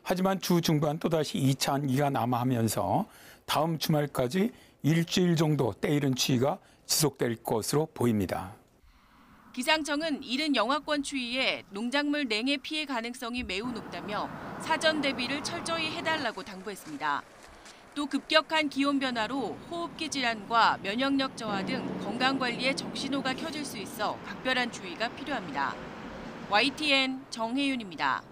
하지만 주 중반 또다시 2차 한기가 남하하면서 다음 주말까지 일주일 정도 때이른 추위가 지속될 것으로 보입니다. 기상청은 이른 영하권 추위에 농작물 냉해 피해 가능성이 매우 높다며 사전 대비를 철저히 해달라고 당부했습니다. 또 급격한 기온 변화로 호흡기 질환과 면역력 저하 등 건강관리에 적신호가 켜질 수 있어 각별한 주의가 필요합니다. YTN 정혜윤입니다.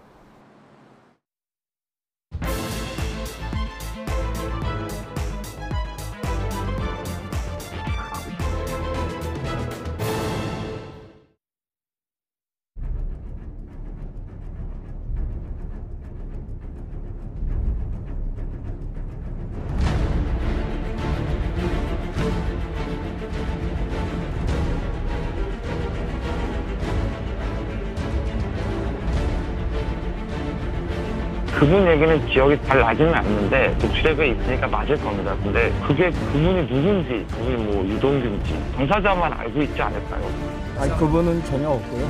그분 얘기는 기억이 잘 나지는 않는데 녹취록에 있으니까 맞을 겁니다. 근데 그게 그분이 누군지, 그분이 뭐 유동규인지 당사자만 알고 있지 않을까요? 아니, 그분은 전혀 없고요.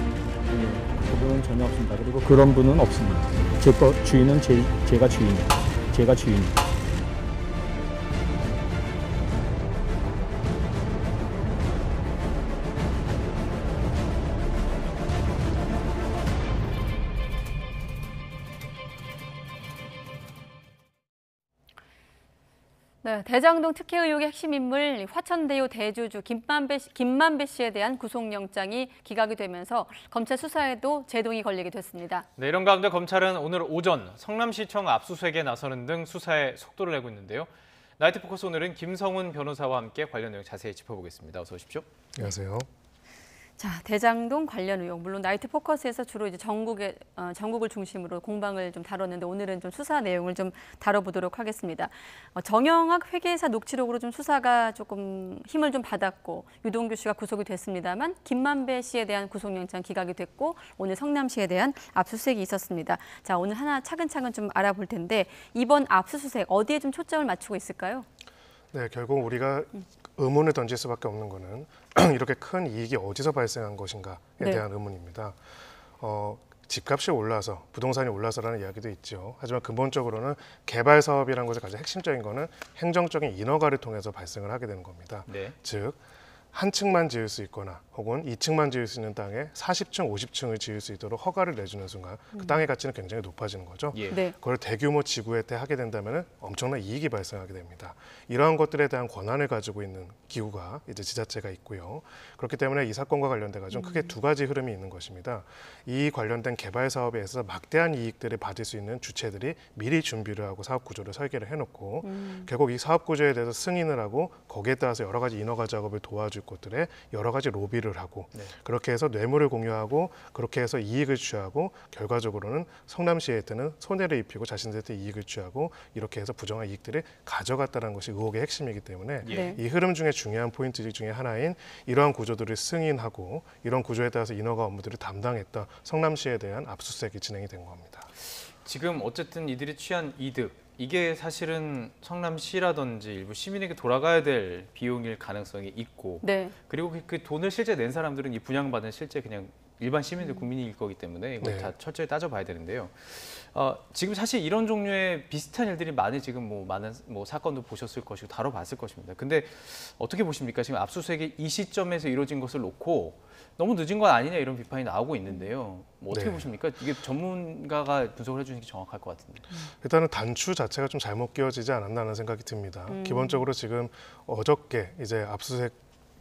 그분은 전혀 없습니다. 그리고 그런 분은 없습니다. 제 거 주인은 제가 주인입니다. 제가 주인입니다. 네, 대장동 특혜 의혹의 핵심 인물 화천대유 대주주 김만배 씨에 대한 구속영장이 기각이 되면서 검찰 수사에도 제동이 걸리게 됐습니다. 네, 이런 가운데 검찰은 오늘 오전 성남시청 압수수색에 나서는 등 수사에 속도를 내고 있는데요. 나이트 포커스 오늘은 김성훈 변호사와 함께 관련 내용 자세히 짚어보겠습니다. 어서 오십시오. 안녕하세요. 자, 대장동 관련 의혹, 물론 나이트 포커스에서 주로 이제 전국을 중심으로 공방을 좀 다뤘는데 오늘은 좀 수사 내용을 좀 다뤄보도록 하겠습니다. 정영학 회계사 녹취록으로 좀 수사가 조금 힘을 좀 받았고 유동규 씨가 구속이 됐습니다만 김만배 씨에 대한 구속영장 기각이 됐고 오늘 성남시에 대한 압수수색이 있었습니다. 자, 오늘 하나 차근차근 좀 알아볼 텐데 이번 압수수색 어디에 좀 초점을 맞추고 있을까요? 네, 결국 우리가 의문을 던질 수밖에 없는 거는 이렇게 큰 이익이 어디서 발생한 것인가에 대한 의문입니다. 집값이 올라서, 부동산이 올라서라는 이야기도 있죠. 하지만 근본적으로는 개발 사업이라는 것의 가장 핵심적인 거는 행정적인 인허가를 통해서 발생을 하게 되는 겁니다. 네. 즉, 한 층만 지을 수 있거나 혹은 2층만 지을 수 있는 땅에 40층, 50층을 지을 수 있도록 허가를 내주는 순간 그 땅의 가치는 굉장히 높아지는 거죠. 네. 그걸 대규모 지구에 하게 된다면 엄청난 이익이 발생하게 됩니다. 이러한 것들에 대한 권한을 가지고 있는 기구가 이제 지자체가 있고요. 그렇기 때문에 이 사건과 관련돼서 좀 크게 두 가지 흐름이 있는 것입니다. 이 관련된 개발 사업에 있어서 막대한 이익들을 받을 수 있는 주체들이 미리 준비를 하고 사업 구조를 설계를 해놓고 결국 이 사업 구조에 대해서 승인을 하고 거기에 따라서 여러 가지 인허가 작업을 도와줄 곳들에 여러 가지 로비를 하고 그렇게 해서 뇌물을 공유하고 그렇게 해서 이익을 취하고 결과적으로는 성남시한테는 손해를 입히고 자신들한테 이익을 취하고 이렇게 해서 부정한 이익들을 가져갔다는 것이 의혹의 핵심이기 때문에 이 흐름 중에 중요한 포인트 중에 하나인 이러한 구조들을 승인하고 이런 구조에 따라서 인허가 업무들을 담당했던 성남시에 대한 압수수색이 진행이 된 겁니다. 지금 어쨌든 이들이 취한 이득, 이게 사실은 성남시라든지 일부 시민에게 돌아가야 될 비용일 가능성이 있고 그리고 그 돈을 실제 낸 사람들은 이 분양받은 실제 그냥 일반 시민들 국민일 거기 때문에 이걸 다 철저히 따져봐야 되는데요. 지금 사실 이런 종류의 비슷한 일들이 많이 지금 많은 사건도 보셨을 것이고 다뤄봤을 것입니다. 근데 어떻게 보십니까? 지금 압수수색이 이 시점에서 이루어진 것을 놓고 너무 늦은 건 아니냐 이런 비판이 나오고 있는데요. 어떻게 보십니까? 이게 전문가가 분석을 해주는 게 정확할 것 같은데. 일단은 단추 자체가 좀 잘못 끼워지지 않았나 하는 생각이 듭니다. 기본적으로 지금 어저께 이제 압수수색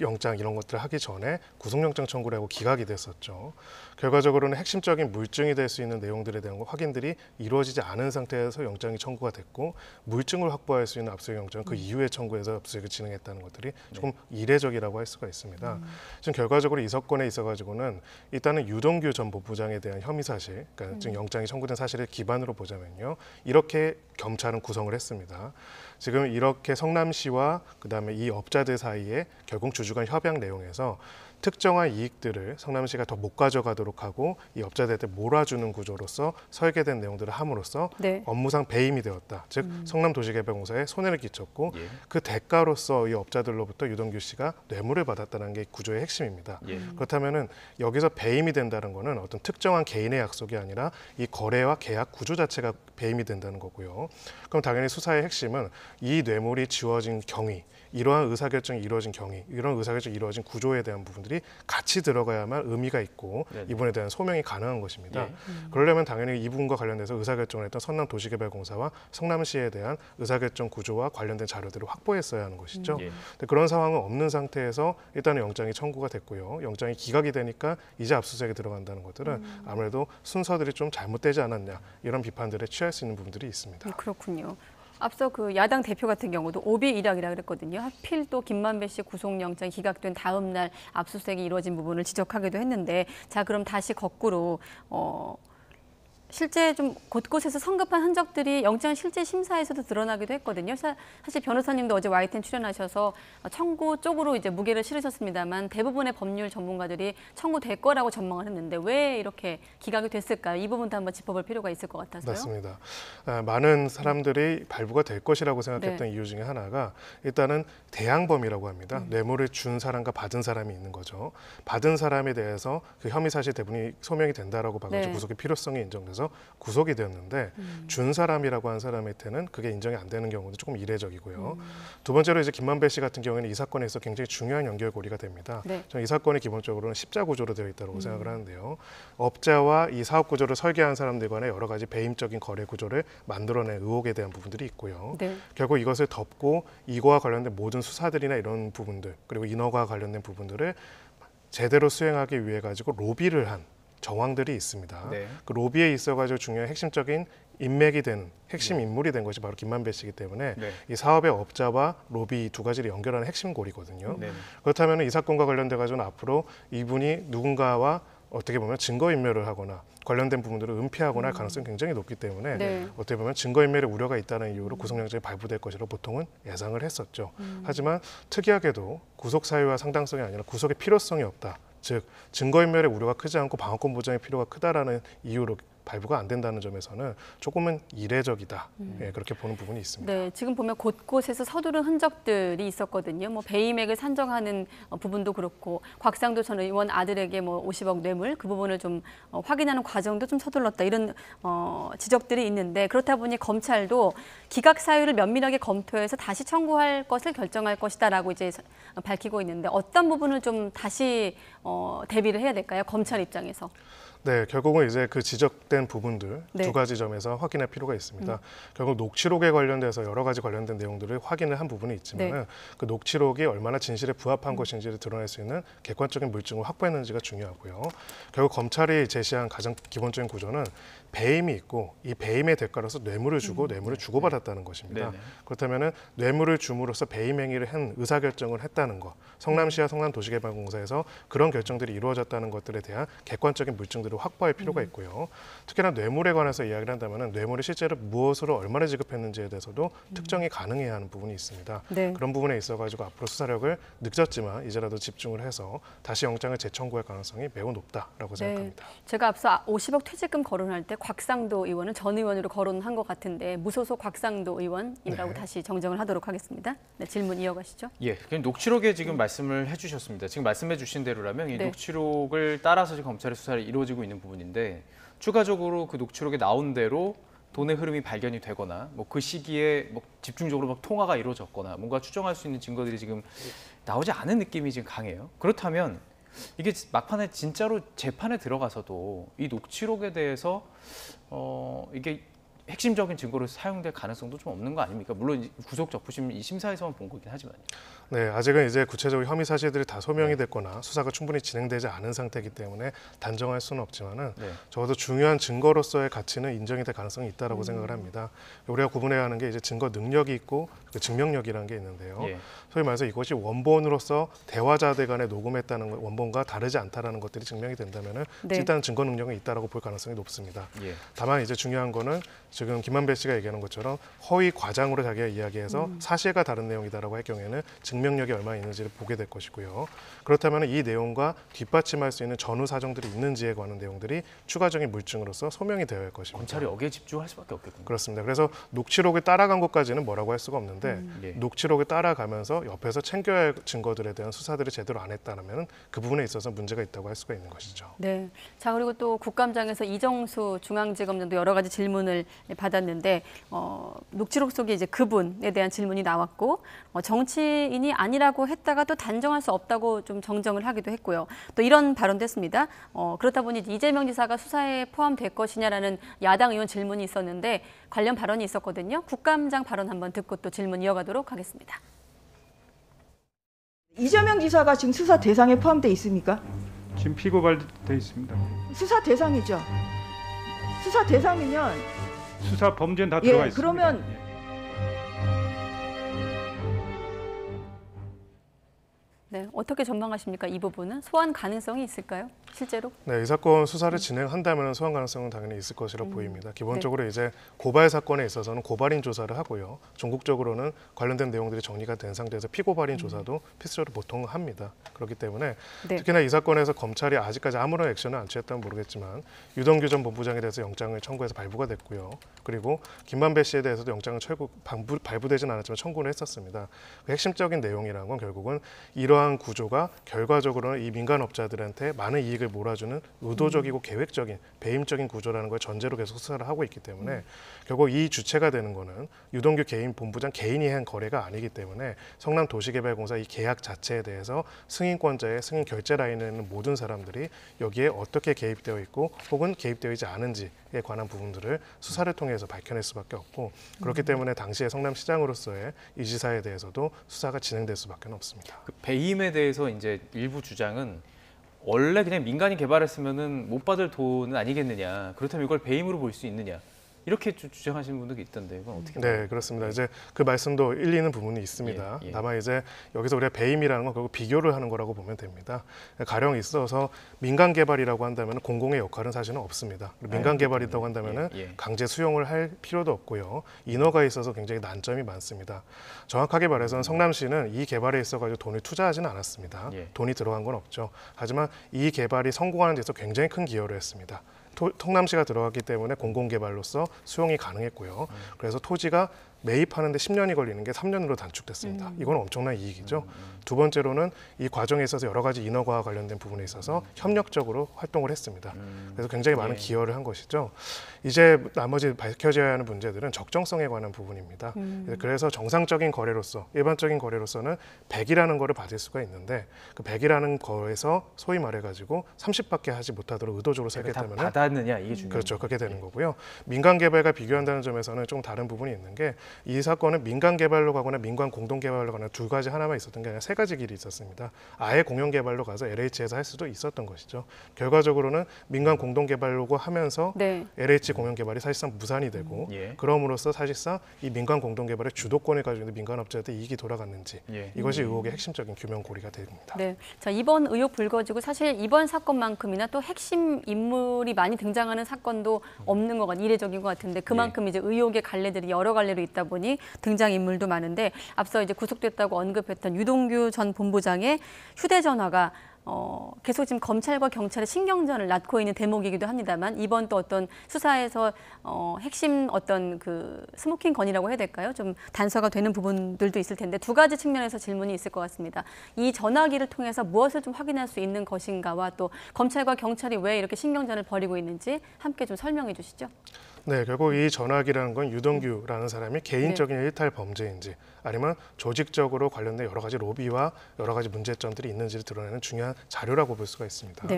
영장 이런 것들을 하기 전에 구속영장 청구를 하고 기각이 됐었죠. 결과적으로는 핵심적인 물증이 될 수 있는 내용들에 대한 확인들이 이루어지지 않은 상태에서 영장이 청구가 됐고 물증을 확보할 수 있는 압수수색 영장은 그 이후에 청구해서 압수수색을 진행했다는 것들이 조금 이례적이라고 할 수가 있습니다. 지금 결과적으로 이 사건에 있어가지고는 일단은 유동규 전 본부장에 대한 혐의 사실, 그러니까 지금 영장이 청구된 사실을 기반으로 보자면요, 이렇게 검찰은 구성을 했습니다. 지금 이렇게 성남시와 그다음에 이 업자들 사이에 결국 주주 간 협약 내용에서 특정한 이익들을 성남시가 더 못 가져가도록 하고 이 업자들한테 몰아주는 구조로서 설계된 내용들을 함으로써 네. 업무상 배임이 되었다. 즉 성남도시개발공사에 손해를 끼쳤고 그 대가로서 이 업자들로부터 유동규 씨가 뇌물을 받았다는 게 구조의 핵심입니다. 그렇다면은 여기서 배임이 된다는 거는 어떤 특정한 개인의 약속이 아니라 이 거래와 계약 구조 자체가 배임이 된다는 거고요. 그럼 당연히 수사의 핵심은 이 뇌물이 지워진 경위, 이러한 의사결정이 이루어진 경위, 이런 의사결정이 이루어진 구조에 대한 부분들이 같이 들어가야만 의미가 있고 이 부분에 대한 소명이 가능한 것입니다. 그러려면 당연히 이 부분과 관련돼서 의사결정을 했던 성남도시개발공사와 성남시에 대한 의사결정 구조와 관련된 자료들을 확보했어야 하는 것이죠. 근데 그런 상황은 없는 상태에서 일단은 영장이 청구가 됐고요. 영장이 기각이 되니까 이제 압수수색에 들어간다는 것들은 아무래도 순서들이 좀 잘못되지 않았냐 이런 비판들에 취할 수 있는 부분들이 있습니다. 그렇군요. 앞서 그 야당 대표 같은 경우도 오비일학이라 그랬거든요. 하필 또 김만배 씨 구속영장이 기각된 다음 날 압수수색이 이루어진 부분을 지적하기도 했는데, 자 그럼 다시 거꾸로 실제 좀 곳곳에서 성급한 흔적들이 영장 실제 심사에서도 드러나기도 했거든요. 사실 변호사님도 어제 YTN 출연하셔서 청구 쪽으로 이제 무게를 실으셨습니다만 대부분의 법률 전문가들이 청구될 거라고 전망을 했는데 왜 이렇게 기각이 됐을까요? 이 부분도 한번 짚어볼 필요가 있을 것 같아서요. 맞습니다. 많은 사람들이 발부가 될 것이라고 생각했던 이유 중에 하나가 일단은 대항범이라고 합니다. 뇌물을 준 사람과 받은 사람이 있는 거죠. 받은 사람에 대해서 그 혐의 사실 대부분이 소명이 된다라고 봐가지고 구속의 필요성이 인정돼서 구속이 되었는데 준 사람이라고 한 사람한테는 그게 인정이 안 되는 경우도 조금 이례적이고요. 두 번째로 이제 김만배 씨 같은 경우에는 이 사건에서 굉장히 중요한 연결고리가 됩니다. 저는 이 사건이 기본적으로는 십자 구조로 되어 있다고 생각을 하는데요. 업자와 이 사업 구조를 설계한 사람들 간의 여러 가지 배임적인 거래 구조를 만들어낸 의혹에 대한 부분들이 있고요. 결국 이것을 덮고 이거와 관련된 모든 수사들이나 이런 부분들 그리고 인허가 관련된 부분들을 제대로 수행하기 위해 가지고 로비를 한 정황들이 있습니다. 그 로비에 있어가지고 중요한 핵심적인 인맥이 되는 핵심 인물이 된 것이 바로 김만배 씨이기 때문에 이 사업의 업자와 로비 두 가지를 연결하는 핵심 고리거든요. 그렇다면 이 사건과 관련돼가지고는 앞으로 이분이 누군가와 어떻게 보면 증거인멸을 하거나 관련된 부분들을 은폐하거나 할 가능성이 굉장히 높기 때문에 어떻게 보면 증거인멸의 우려가 있다는 이유로 구속영장이 발부될 것이라고 보통은 예상을 했었죠. 하지만 특이하게도 구속 사유와 상당성이 아니라 구속의 필요성이 없다. 즉 증거인멸의 우려가 크지 않고 방어권 보장의 필요가 크다라는 이유로 발부가 안 된다는 점에서는 조금은 이례적이다. 그렇게 보는 부분이 있습니다. 네, 지금 보면 곳곳에서 서두른 흔적들이 있었거든요. 뭐 배임액을 산정하는 부분도 그렇고 곽상도 전 의원 아들에게 뭐 50억 뇌물 그 부분을 좀 확인하는 과정도 좀 서둘렀다 이런 지적들이 있는데, 그렇다 보니 검찰도 기각 사유를 면밀하게 검토해서 다시 청구할 것을 결정할 것이다라고 이제 밝히고 있는데 어떤 부분을 좀 다시 대비를 해야 될까요? 검찰 입장에서. 네, 결국은 이제 그 지적된 부분들 두 가지 점에서 확인할 필요가 있습니다. 결국 녹취록에 관련돼서 여러 가지 관련된 내용들을 확인을 한 부분이 있지만 그 녹취록이 얼마나 진실에 부합한 것인지를 드러낼 수 있는 객관적인 물증을 확보했는지가 중요하고요. 결국 검찰이 제시한 가장 기본적인 구조는 배임이 있고 이 배임의 대가로서 뇌물을 주고 뇌물을 주고받았다는 것입니다. 그렇다면 뇌물을 줌으로써 배임 행위를 한 의사결정을 했다는 것, 성남시와 성남도시개발공사에서 그런 결정들이 이루어졌다는 것들에 대한 객관적인 물증들을 확보할 필요가 있고요. 특히나 뇌물에 관해서 이야기를 한다면 뇌물이 실제로 무엇으로 얼마나 지급했는지에 대해서도 특정이 가능해야 하는 부분이 있습니다. 그런 부분에 있어가지고 앞으로 수사력을 늦었지만 이제라도 집중을 해서 다시 영장을 재청구할 가능성이 매우 높다라고 생각합니다. 제가 앞서 50억 퇴직금 거론할 때 곽상도 의원은 전 의원으로 거론한 것 같은데 무소속 곽상도 의원이라고 다시 정정을 하도록 하겠습니다. 네, 질문 이어가시죠. 예, 그냥 녹취록에 지금 말씀을 해주셨습니다. 지금 말씀해 주신 대로라면 이 녹취록을 따라서 지금 검찰의 수사를 이루어지고 있는 부분인데 추가적으로 그 녹취록에 나온 대로 돈의 흐름이 발견이 되거나 뭐 그 시기에 뭐 집중적으로 막 통화가 이루어졌거나 뭔가 추정할 수 있는 증거들이 지금 나오지 않은 느낌이 지금 강해요. 그렇다면 이게 막판에 진짜로 재판에 들어가서도 이 녹취록에 대해서 이게 핵심적인 증거로 사용될 가능성도 좀 없는 거 아닙니까? 물론 구속 적부심 이 심사에서만 본 거긴 하지만요. 네, 아직은 이제 구체적인 혐의 사실들이 다 소명이 됐거나 수사가 충분히 진행되지 않은 상태이기 때문에 단정할 수는 없지만은 적어도 중요한 증거로서의 가치는 인정이 될 가능성이 있다라고 생각을 합니다. 우리가 구분해야 하는 게 이제 증거 능력이 있고 그 증명력이라는 게 있는데요. 소위 말해서 이것이 원본으로서 대화자들 간에 녹음했다는 원본과 다르지 않다라는 것들이 증명이 된다면은 일단 증거 능력은 있다라고 볼 가능성이 높습니다. 다만 이제 중요한 거는 지금 김만배 씨가 얘기하는 것처럼 허위 과장으로 자기가 이야기해서 사실과 다른 내용이다라고 할 경우에는 증명력이 얼마나 있는지를 보게 될 것이고요. 그렇다면 이 내용과 뒷받침할 수 있는 전후 사정들이 있는지에 관한 내용들이 추가적인 물증으로서 소명이 되어야 할 것입니다. 검찰이 여기에 집중할 수밖에 없겠군요. 그렇습니다. 그래서 녹취록을 따라간 것까지는 뭐라고 할 수가 없는데 예. 녹취록을 따라가면서 옆에서 챙겨야 할 증거들에 대한 수사들을 제대로 안 했다면 그 부분에 있어서 문제가 있다고 할 수가 있는 것이죠. 네. 자, 그리고 또 국감장에서 이정수 중앙지검장도 여러 가지 질문을 받았는데 녹취록 속에 이제 그분에 대한 질문이 나왔고 정치인이 아니라고 했다가 또 단정할 수 없다고 좀 정정을 하기도 했고요. 또 이런 발언도 했습니다. 그렇다 보니 이재명 지사가 수사에 포함될 것이냐라는 야당 의원 질문이 있었는데 관련 발언이 있었거든요. 국감장 발언 한번 듣고 또 질문 이어가도록 하겠습니다. 이재명 지사가 지금 수사 대상에 포함돼 있습니까? 지금 피고발돼 있습니다. 수사 대상이죠. 수사 대상이면 수사 범죄는 다 들어가 있습니다. 그러면 네, 어떻게 전망하십니까? 이 부분은 소환 가능성이 있을까요? 실제로? 네, 이 사건 수사를 진행한다면 소환 가능성은 당연히 있을 것이라 보입니다. 기본적으로 이제 고발 사건에 있어서는 고발인 조사를 하고요. 전국적으로는 관련된 내용들이 정리가 된 상태에서 피고발인 조사도 필수적으로 보통 합니다. 그렇기 때문에 특히나 이 사건에서 검찰이 아직까지 아무런 액션을 안 취했다면 모르겠지만 유동규 전 본부장에 대해서 영장을 청구해서 발부가 됐고요. 그리고 김만배 씨에 대해서도 영장을 발부되지는 않았지만 청구를 했었습니다. 그 핵심적인 내용이라는 건 결국은 이러한 구조가 결과적으로는 이 민간업자들한테 많은 이익을 몰아주는 의도적이고 계획적인 배임적인 구조라는 걸 전제로 계속 수사를 하고 있기 때문에 결국 이 주체가 되는 거는 유동규 개인 본부장 개인이 한 거래가 아니기 때문에 성남도시개발공사 이 계약 자체에 대해서 승인권자의 승인 결제 라인에 있는 모든 사람들이 여기에 어떻게 개입되어 있고 혹은 개입되어 있지 않은지에 관한 부분들을 수사를 통해서 밝혀낼 수밖에 없고 그렇기 때문에 당시에 성남시장으로서의 이 지사에 대해서도 수사가 진행될 수밖에 없습니다. 그 배임에 대해서 이제 일부 주장은 원래 그냥 민간이 개발했으면은 못 받을 돈은 아니겠느냐. 그렇다면 이걸 배임으로 볼 수 있느냐. 이렇게 주장하시는 분들이 있던데 이건 어떻게 네, 그렇습니다. 이제 그 말씀도 일리는 부분이 있습니다. 다만 이제 여기서 우리가 배임이라는 건 결국 비교를 하는 거라고 보면 됩니다. 가령 있어서 민간 개발이라고 한다면 공공의 역할은 사실은 없습니다. 민간 개발이라고 한다면 강제 수용을 할 필요도 없고요. 인허가에 있어서 굉장히 난점이 많습니다. 정확하게 말해서는 성남시는 이 개발에 있어가지고 돈을 투자하지는 않았습니다. 돈이 들어간 건 없죠. 하지만 이 개발이 성공하는 데 있어서 굉장히 큰 기여를 했습니다. 성남시가 들어갔기 때문에 공공개발로서 수용이 가능했고요. 그래서 토지가 매입하는데 10년이 걸리는 게 3년으로 단축됐습니다. 이건 엄청난 이익이죠. 두 번째로는 이 과정에 있어서 여러 가지 인허가와 관련된 부분에 있어서 협력적으로 활동을 했습니다. 그래서 굉장히 많은 기여를 한 것이죠. 이제 나머지 밝혀져야 하는 문제들은 적정성에 관한 부분입니다. 그래서 정상적인 거래로서 일반적인 거래로서는 100이라는 거를 받을 수가 있는데 그 100이라는 거에서 소위 말해가지고 30밖에 하지 못하도록 의도적으로 설계했다면 받았느냐 이게 중요해요. 그렇죠. 그렇게 되는 거고요. 민간 개발과 비교한다는 점에서는 좀 다른 부분이 있는 게 이 사건은 민간 개발로 가거나 민간 공동 개발로 가거나 두 가지 하나만 있었던 게 아니라 세 가지 길이 있었습니다. 아예 공영 개발로 가서 LH에서 할 수도 있었던 것이죠. 결과적으로는 민간 공동 개발로 하면서 LH 공영 개발이 사실상 무산이 되고 그럼으로써 사실상 이 민간 공동 개발의 주도권을 가지고 있는 민간업자한테 이익이 돌아갔는지 이것이 의혹의 핵심적인 규명 고리가 됩니다. 네, 자 이번 의혹 불거지고 사실 이번 사건만큼이나 또 핵심 인물이 많이 등장하는 사건도 없는 것 같아요. 이례적인 것 같은데 그만큼 이제 의혹의 갈래들이 여러 갈래로 있다 보니 등장 인물도 많은데 앞서 이제 구속됐다고 언급했던 유동규 전 본부장의 휴대전화가 계속 지금 검찰과 경찰의 신경전을 낳고 있는 대목이기도 합니다만 이번 또 어떤 수사에서 핵심 어떤 그 스모킹 건이라고 해야 될까요? 좀 단서가 되는 부분들도 있을 텐데 두 가지 측면에서 질문이 있을 것 같습니다. 이 전화기를 통해서 무엇을 좀 확인할 수 있는 것인가와 또 검찰과 경찰이 왜 이렇게 신경전을 벌이고 있는지 함께 좀 설명해 주시죠. 네, 결국 이 전화기라는 건 유동규라는 사람이 개인적인 일탈 범죄인지 아니면 조직적으로 관련된 여러 가지 로비와 여러 가지 문제점들이 있는지를 드러내는 중요한 자료라고 볼 수가 있습니다.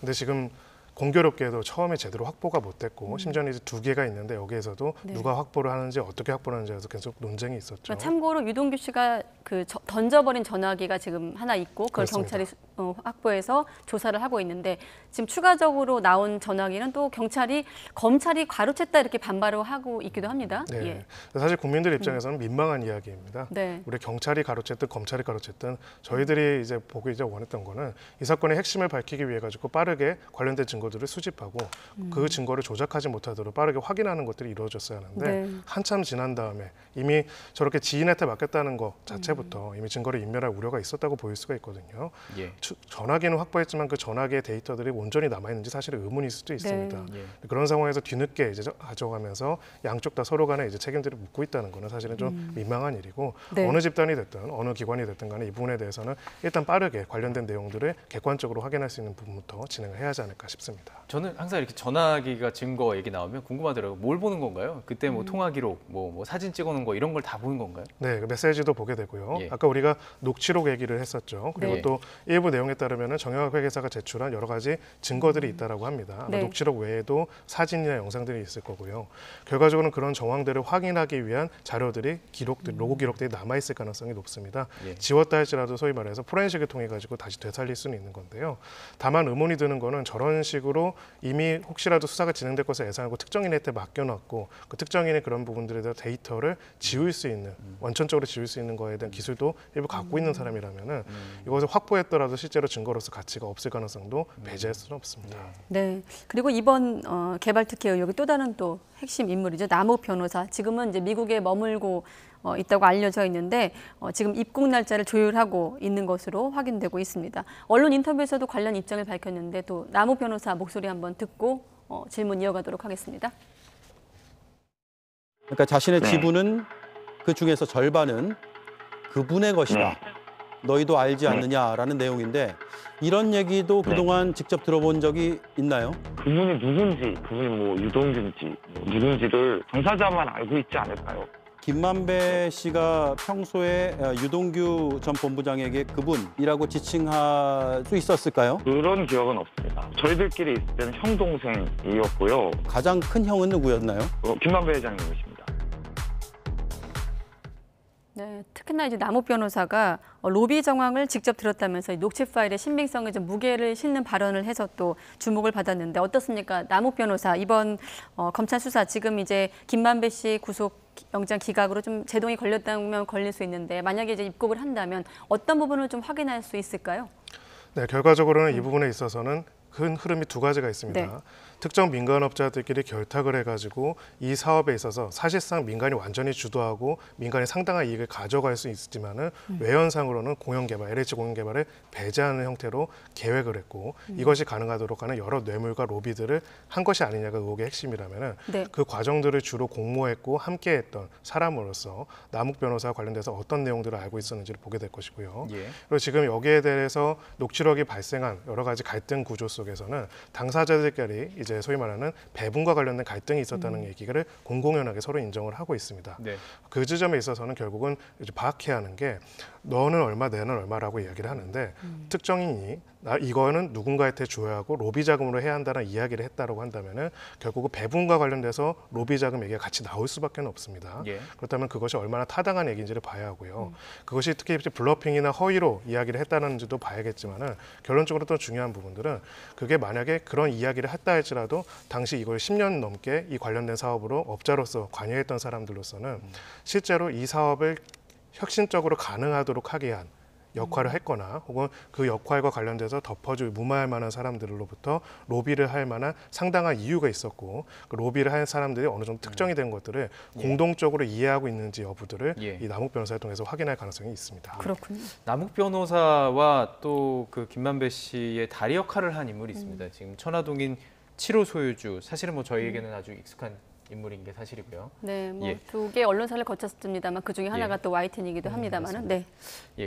근데 지금 공교롭게도 처음에 제대로 확보가 못 됐고 심지어는 이제 2개가 있는데 여기에서도 누가 확보를 하는지 어떻게 확보를 하는지에서 계속 논쟁이 있었죠. 그러니까 참고로 유동규 씨가 그 던져버린 전화기가 지금 하나 있고 그걸 그렇습니다. 경찰이 확보해서 조사를 하고 있는데 지금 추가적으로 나온 전화기는 또 검찰이 가로챘다 이렇게 반발을 하고 있기도 합니다. 네. 사실 국민들 입장에서는 민망한 이야기입니다. 네. 우리 경찰이 가로챘든 검찰이 가로챘든 저희들이 이제 보고 이제 원했던 거는 이 사건의 핵심을 밝히기 위해 가지고 빠르게 관련된 증거 증거들을 수집하고 그 증거를 조작하지 못하도록 빠르게 확인하는 것들이 이루어졌어야 하는데 한참 지난 다음에 이미 저렇게 지인한테 맡겼다는 것 자체부터 이미 증거를 인멸할 우려가 있었다고 보일 수가 있거든요. 전화기는 확보했지만 그 전화기의 데이터들이 온전히 남아있는지 사실은 의문일 수도 있습니다. 그런 상황에서 뒤늦게 이제 가져가면서 양쪽 다 서로 간에 이제 책임들을 묻고 있다는 것은 사실은 좀 민망한 일이고 어느 집단이 됐든 어느 기관이 됐든 간에 이 부분에 대해서는 일단 빠르게 관련된 내용들을 객관적으로 확인할 수 있는 부분부터 진행을 해야 하지 않을까 싶습니다. 저는 항상 이렇게 전화기가 증거 얘기 나오면 궁금하더라고요. 뭘 보는 건가요? 그때 뭐 통화 기록, 뭐 사진 찍어놓은 거 이런 걸 다 보는 건가요? 네, 그 메시지도 보게 되고요. 아까 우리가 녹취록 얘기를 했었죠. 그리고 또 일부 내용에 따르면 정영학 회계사가 제출한 여러 가지 증거들이 있다라고 합니다. 녹취록 외에도 사진이나 영상들이 있을 거고요. 결과적으로는 그런 정황들을 확인하기 위한 자료들이 기록들, 로고 기록들이 남아 있을 가능성이 높습니다. 지웠다 할지라도 소위 말해서 포렌식을 통해 가지고 다시 되살릴 수는 있는 건데요. 다만 의문이 드는 거는 저런 식으로 이미 혹시라도 수사가 진행될 것을 예상하고 특정인한테 맡겨놨고 그 특정인의 그런 부분들에 대한 데이터를 지울 수 있는 원천적으로 지울 수 있는 거에 대한 기술도 일부 갖고 있는 사람이라면은 이것을 확보했더라도 실제로 증거로서 가치가 없을 가능성도 배제할 수는 없습니다. 네. 그리고 이번 개발 특혜 의혹의 또 다른 또 핵심 인물이죠. 남욱 변호사. 지금은 이제 미국에 머물고 있다고 알려져 있는데 지금 입국 날짜를 조율하고 있는 것으로 확인되고 있습니다. 언론 인터뷰에서도 관련 입장을 밝혔는데 또 남욱 변호사 목소리 한번 듣고 질문 이어가도록 하겠습니다. 그러니까 자신의 지분은 그 중에서 절반은 그분의 것이다. 너희도 알지 않느냐라는 내용인데 이런 얘기도 그동안 직접 들어본 적이 있나요? 그분이 누군지, 그분이 뭐 유동규인지 누군지를 당사자만 알고 있지 않을까요? 김만배 씨가 평소에 유동규 전 본부장에게 그분이라고 지칭할 수 있었을까요? 그런 기억은 없습니다. 저희들끼리 있을 때는 형 동생이었고요. 가장 큰 형은 누구였나요? 김만배 회장님이십니다. 네, 특히나 이제 남욱 변호사가 로비 정황을 직접 들었다면서 이 녹취 파일의 신빙성에 좀 무게를 싣는 발언을 해서 또 주목을 받았는데 어떻습니까? 남욱 변호사 이번 검찰 수사 지금 이제 김만배 씨 구속 영장 기각으로 좀 제동이 걸렸다면 걸릴 수 있는데 만약에 이제 입국을 한다면 어떤 부분을 좀 확인할 수 있을까요? 네, 결과적으로는 이 부분에 있어서는 큰 흐름이 두 가지가 있습니다. 특정 민간업자들끼리 결탁을 해가지고 이 사업에 있어서 사실상 민간이 완전히 주도하고 민간이 상당한 이익을 가져갈 수 있지만은 외연상으로는 공영개발, LH 공영개발을 배제하는 형태로 계획을 했고 이것이 가능하도록 하는 여러 뇌물과 로비들을 한 것이 아니냐가 의혹의 핵심이라면은 그 과정들을 주로 공모했고 함께했던 사람으로서 남욱 변호사와 관련돼서 어떤 내용들을 알고 있었는지를 보게 될 것이고요. 그리고 지금 여기에 대해서 녹취록이 발생한 여러 가지 갈등 구조 속에서는 당사자들끼리 이제 소위 말하는 배분과 관련된 갈등이 있었다는 얘기를 공공연하게 서로 인정을 하고 있습니다. 그 지점에 있어서는 결국은 이제 파악해야 하는 게 너는 얼마, 내는 얼마라고 이야기를 하는데 특정인이 이거는 누군가한테 줘야 하고 로비 자금으로 해야 한다는 이야기를 했다라고 한다면은 결국은 배분과 관련돼서 로비 자금 얘기가 같이 나올 수밖에 없습니다. 그렇다면 그것이 얼마나 타당한 얘기인지를 봐야 하고요. 그것이 특히 블러핑이나 허위로 이야기를 했다는지도 봐야겠지만은 결론적으로 또 중요한 부분들은 그게 만약에 그런 이야기를 했다 할지라도 당시 이걸 10년 넘게 이 관련된 사업으로 업자로서 관여했던 사람들로서는 실제로 이 사업을 혁신적으로 가능하도록 하게 한 역할을 했거나 혹은 그 역할과 관련돼서 덮어줄 무마할 만한 사람들로부터 로비를 할 만한 상당한 이유가 있었고 그 로비를 한 사람들이 어느 정도 특정이 된 것들을 공동적으로 이해하고 있는지 여부들을 이 남욱 변호사를 통해서 확인할 가능성이 있습니다. 그렇군요. 남욱 변호사와 또 그 김만배 씨의 다리 역할을 한 인물이 있습니다. 지금 천화동인 7호 소유주, 사실은 뭐 저희에게는 아주 익숙한 인물인 게 사실이고요. 네, 뭐 두 개 언론사를 거쳤습니다만 그 중에 하나가 또 YTN이기도 합니다만은.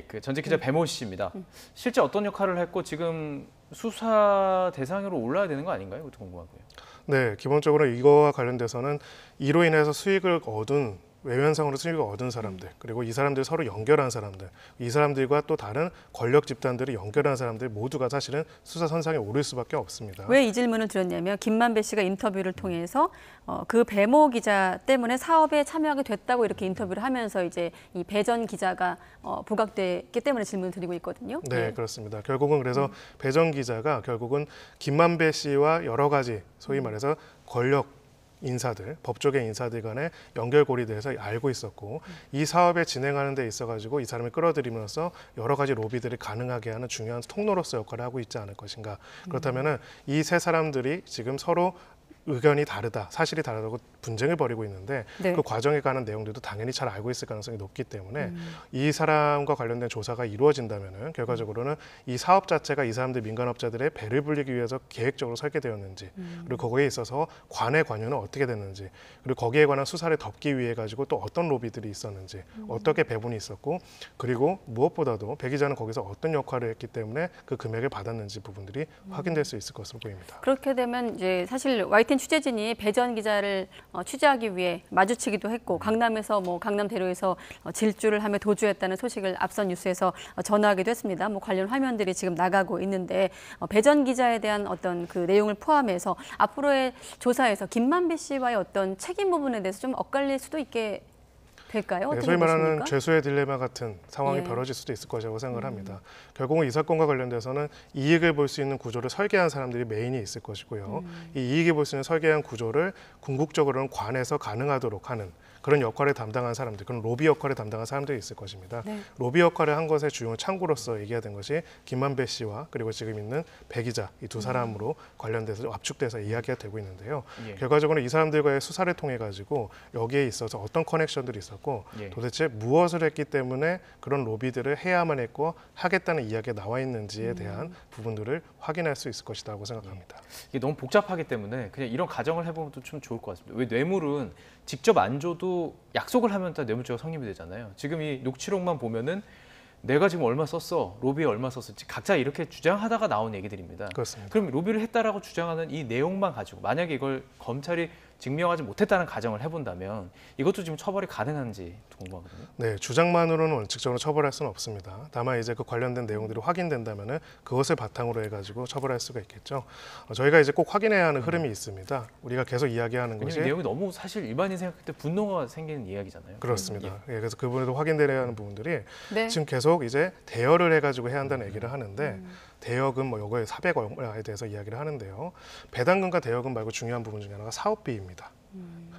그 전직 기자 배모 씨입니다. 실제 어떤 역할을 했고 지금 수사 대상으로 올라야 되는 거 아닌가요? 그것도 궁금하고요. 네, 기본적으로 이거와 관련돼서는 이로 인해서 수익을 얻은 외면상으로 수익을 얻은 사람들, 그리고 이 사람들 서로 연결한 사람들, 이 사람들과 또 다른 권력 집단들을 연결한 사람들 모두가 사실은 수사 선상에 오를 수밖에 없습니다. 왜 이 질문을 드렸냐면 김만배 씨가 인터뷰를 통해서 그 배모 기자 때문에 사업에 참여하게 됐다고 이렇게 인터뷰를 하면서 이제 이 배 전 기자가 부각됐기 때문에 질문을 드리고 있거든요. 네, 그렇습니다. 결국은 그래서 배 전 기자가 결국은 김만배 씨와 여러 가지 소위 말해서 권력 인사들, 법조계 인사들 간의 연결고리에 대해서 알고 있었고 이 사업에 진행하는 데 있어가지고 이 사람을 끌어들이면서 여러 가지 로비들이 가능하게 하는 중요한 통로로서 역할을 하고 있지 않을 것인가. 그렇다면은 이 세 사람들이 지금 서로 의견이 다르다, 사실이 다르다고 분쟁을 벌이고 있는데 네. 그 과정에 관한 내용들도 당연히 잘 알고 있을 가능성이 높기 때문에 이 사람과 관련된 조사가 이루어진다면은 결과적으로는 이 사업 자체가 이 사람들 민간업자들의 배를 불리기 위해서 계획적으로 설계되었는지 그리고 거기에 있어서 관의 관여는 어떻게 됐는지 그리고 거기에 관한 수사를 덮기 위해 가지고 또 어떤 로비들이 있었는지 어떻게 배분이 있었고 그리고 무엇보다도 배 기자는 거기서 어떤 역할을 했기 때문에 그 금액을 받았는지 부분들이 확인될 수 있을 것으로 보입니다. 그렇게 되면 이제 사실 YTN 취재진이 배 전 기자를 취재하기 위해 마주치기도 했고 강남에서 강남 대로에서 질주를 하며 도주했다는 소식을 앞선 뉴스에서 전하기도 했습니다. 관련 화면들이 지금 나가고 있는데 배 전 기자에 대한 어떤 그 내용을 포함해서 앞으로의 조사에서 김만배 씨와의 어떤 책임 부분에 대해서 좀 엇갈릴 수도 있게 될까요? 어떻게 소위 말하는 보십니까? 죄수의 딜레마 같은 상황이 예. 벌어질 수도 있을 것이라고 생각을 합니다. 결국은 이 사건과 관련돼서는 이익을 볼 수 있는 구조를 설계한 사람들이 메인이 있을 것이고요. 이 이익을 볼 수 있는 설계한 구조를 궁극적으로는 관에서 가능하도록 하는 그런 역할을 담당한 사람들, 그런 로비 역할을 담당한 사람들이 있을 것입니다. 네. 로비 역할을 한 것의 주요 창구로서 얘기가 된 것이 김만배 씨와 그리고 지금 있는 배 기자 이 두 사람으로 관련돼서 압축돼서 이야기가 되고 있는데요. 예. 결과적으로 이 사람들과의 수사를 통해 가지고 여기에 있어서 어떤 커넥션들이 있었고 예. 도대체 무엇을 했기 때문에 그런 로비들을 해야만 했고 하겠다는 이야기가 나와 있는지에 대한 부분들을 확인할 수 있을 것이라고 생각합니다. 이게 너무 복잡하기 때문에 그냥 이런 가정을 해보면 좀 좋을 것 같습니다. 왜 뇌물은 직접 안 줘도 약속을 하면 다 뇌물죄가 성립이 되잖아요. 지금 이 녹취록만 보면은 내가 지금 얼마 썼어, 로비에 얼마 썼을지 각자 이렇게 주장하다가 나온 얘기들입니다. 그렇습니다. 그럼 로비를 했다라고 주장하는 이 내용만 가지고 만약에 이걸 검찰이 증명하지 못했다는 가정을 해본다면 이것도 지금 처벌이 가능한지 궁금하거든요. 네, 주장만으로는 원칙적으로 처벌할 수는 없습니다. 다만 이제 그 관련된 내용들이 확인된다면은 그것을 바탕으로 해가지고 처벌할 수가 있겠죠. 저희가 이제 꼭 확인해야 하는 흐름이 있습니다. 우리가 계속 이야기하는 것이 내용이 너무 사실 일반인 생각할 때 분노가 생기는 이야기잖아요. 그렇습니다. 예, 그래서 그 부분에도 확인되어야 하는 부분들이 네. 지금 계속 이제 대여를 해가지고 해야 한다는 얘기를 하는데 대여금 요거에 400억에 대해서 이야기를 하는데요. 배당금과 대여금 말고 중요한 부분 중에 하나가 사업비입니다.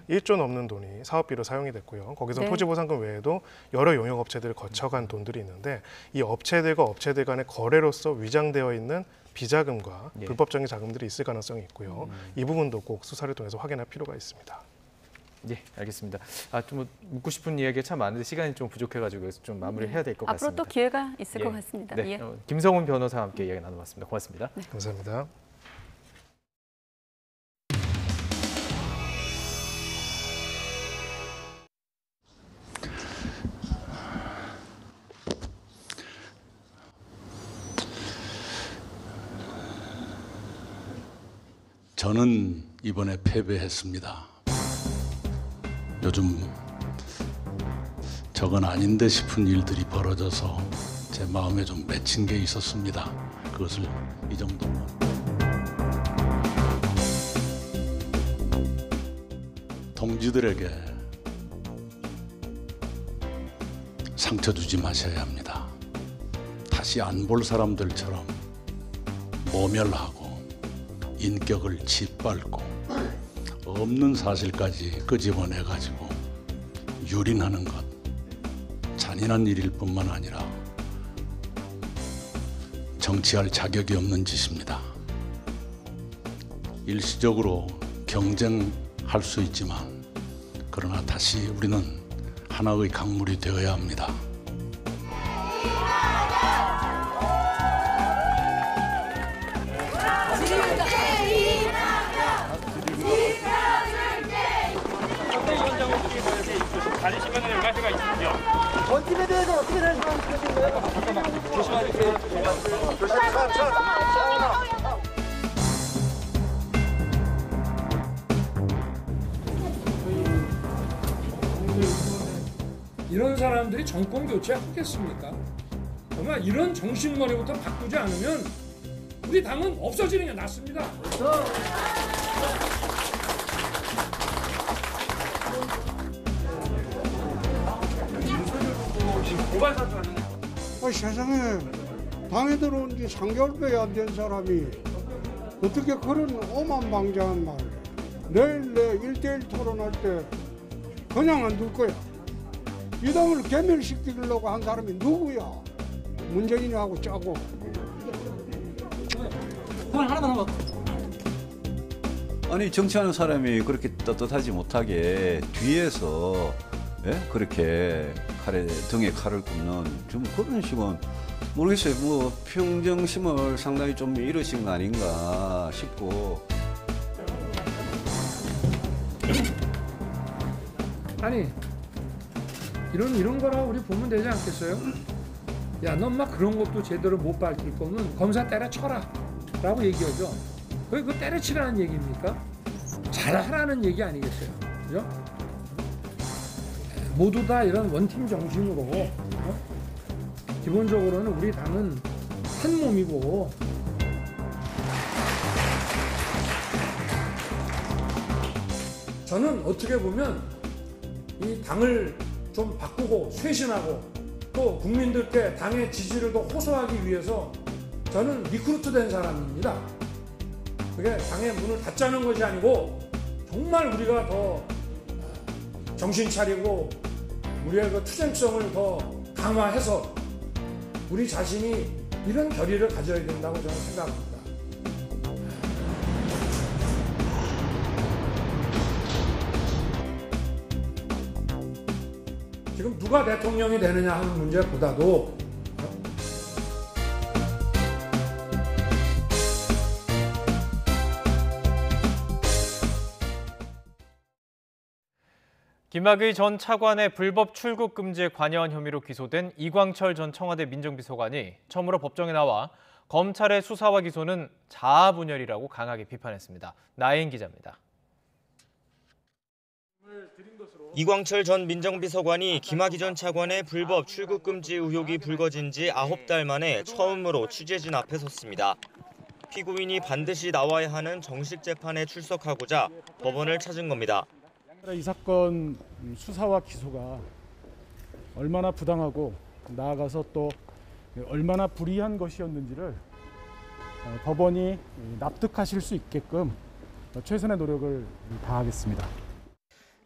1조 넘는 돈이 사업비로 사용이 됐고요. 거기서 네. 토지보상금 외에도 여러 용역업체들을 거쳐간 돈들이 있는데 이 업체들과 업체들 간의 거래로서 위장되어 있는 비자금과 예. 불법적인 자금들이 있을 가능성이 있고요. 이 부분도 꼭 수사를 통해서 확인할 필요가 있습니다. 예, 알겠습니다. 좀 묻고 싶은 이야기가 참 많은데 시간이 좀 부족해가지고 그래서 좀 마무리를 해야 될 것 같습니다. 앞으로 또 기회가 있을 예. 것 같습니다. 네, 예. 김성훈 변호사와 함께 이야기 나눠봤습니다. 고맙습니다. 네. 감사합니다. 저는 이번에 패배했습니다. 요즘 저건 아닌데 싶은 일들이 벌어져서 제 마음에 좀 맺힌 게 있었습니다. 그것을 이 정도로 동지들에게 상처 주지 마셔야 합니다. 다시 안 볼 사람들처럼 모멸하고 인격을 짓밟고 없는 사실까지 끄집어내가지고 유린하는 것 잔인한 일일 뿐만 아니라 정치할 자격이 없는 짓입니다. 일시적으로 경쟁할 수 있지만 그러나 다시 우리는 하나의 강물이 되어야 합니다. 다른 시간에 연락할 수가 있으시죠? 원팀에 대해서 어떻게 생각하시는 거예요? 조심하세요. 이런 사람들이 정권 교체하겠습니까? 정말 이런 정신머리부터 바꾸지 않으면 우리 당은 없어지는 게 낫습니다. 세상에 당에 들어온 지 3개월밖에 안 된 사람이 어떻게 그런 오만방자한 말을 내일 내 1대1 토론할 때 그냥 안 둘 거야. 이 당을 괴멸시키려고 한 사람이 누구야? 문재인하고 짜고. 아니 정치하는 사람이 그렇게 떳떳하지 못하게 뒤에서 그렇게 등에 칼을 굽는 좀 그런 식은 모르겠어요. 뭐 평정심을 상당히 좀 잃으신 거 아닌가 싶고. 아니 이런 거라 우리 보면 되지 않겠어요? 야, 넌 막 그런 것도 제대로 못 밝힐 거면 검사 때려쳐라 라고 얘기하죠. 그거 때려치라는 얘기입니까? 잘하라는 얘기 아니겠어요? 그죠? 모두 다 이런 원팀 정신으로 기본적으로는 우리 당은 한 몸이고 저는 어떻게 보면 이 당을 좀 바꾸고 쇄신하고 또 국민들께 당의 지지를 더 호소하기 위해서 저는 리크루트된 사람입니다. 그게 당의 문을 닫자는 것이 아니고 정말 우리가 더 정신 차리고 우리의 그 투쟁성을 더 강화해서 우리 자신이 이런 결의를 가져야 된다고 저는 생각합니다. 지금 누가 대통령이 되느냐 하는 문제보다도 김학의 전 차관의 불법 출국 금지에 관여한 혐의로 기소된 이광철 전 청와대 민정비서관이 처음으로 법정에 나와 검찰의 수사와 기소는 자아분열이라고 강하게 비판했습니다. 나혜인 기자입니다. 이광철 전 민정비서관이 김학의 전 차관의 불법 출국 금지 의혹이 불거진 지 9달 만에 처음으로 취재진 앞에 섰습니다. 피고인이 반드시 나와야 하는 정식 재판에 출석하고자 법원을 찾은 겁니다. 이 사건 수사와 기소가 얼마나 부당하고 나아가서 또 얼마나 불이한 것이었는지를 법원이 납득하실 수 있게끔 최선의 노력을 다하겠습니다.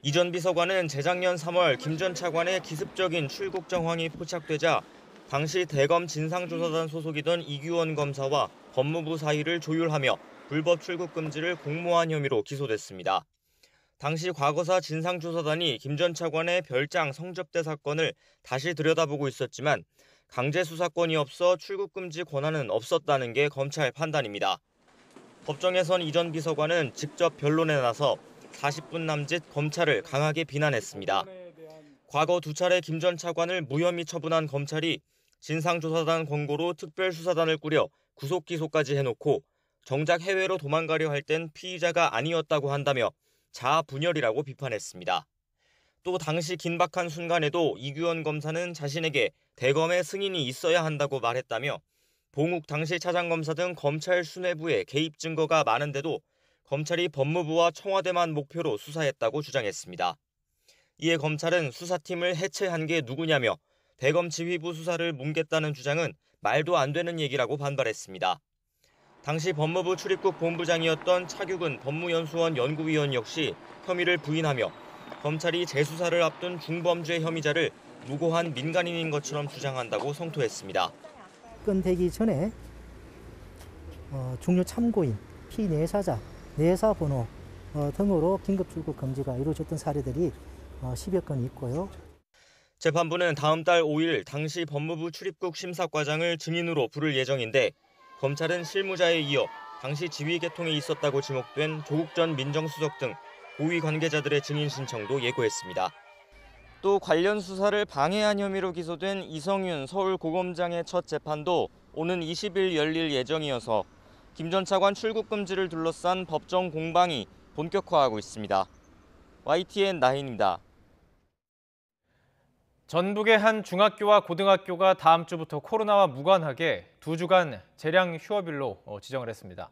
이 전 비서관은 재작년 3월 김 전 차관의 기습적인 출국 정황이 포착되자 당시 대검 진상조사단 소속이던 이규원 검사와 법무부 사이를 조율하며 불법 출국 금지를 공모한 혐의로 기소됐습니다. 당시 과거사 진상조사단이 김 전 차관의 별장 성접대 사건을 다시 들여다보고 있었지만 강제 수사권이 없어 출국 금지 권한은 없었다는 게 검찰 판단입니다. 법정에선 이 전 비서관은 직접 변론에 나서 40분 남짓 검찰을 강하게 비난했습니다. 과거 2차례 김 전 차관을 무혐의 처분한 검찰이 진상조사단 권고로 특별수사단을 꾸려 구속기소까지 해놓고 정작 해외로 도망가려 할 땐 피의자가 아니었다고 한다며 자아분열이라고 비판했습니다. 또 당시 긴박한 순간에도 이규원 검사는 자신에게 대검의 승인이 있어야 한다고 말했다며 봉욱 당시 차장검사 등 검찰 수뇌부에 개입 증거가 많은데도 검찰이 법무부와 청와대만 목표로 수사했다고 주장했습니다. 이에 검찰은 수사팀을 해체한 게 누구냐며 대검 지휘부 수사를 뭉갰다는 주장은 말도 안 되는 얘기라고 반발했습니다. 당시 법무부 출입국 본부장이었던 차규근 법무연수원 연구위원 역시 혐의를 부인하며 검찰이 재수사를 앞둔 중범죄 혐의자를 무고한 민간인인 것처럼 주장한다고 성토했습니다. 건되기 전에 중요 참고인, 피내사자, 내사번호 등으로 긴급 출국 금지가 이루어졌던 사례들이 10여 건 있고요. 재판부는 다음 달 5일 당시 법무부 출입국 심사과장을 증인으로 부를 예정인데 검찰은 실무자에 이어 당시 지휘 계통에 있었다고 지목된 조국 전 민정수석 등 고위 관계자들의 증인 신청도 예고했습니다. 또 관련 수사를 방해한 혐의로 기소된 이성윤 서울고검장의 첫 재판도 오는 20일 열릴 예정이어서 김 전 차관 출국 금지를 둘러싼 법정 공방이 본격화하고 있습니다. YTN 나인입니다. 전북의 한 중학교와 고등학교가 다음 주부터 코로나와 무관하게 2주간 재량 휴업일로 지정을 했습니다.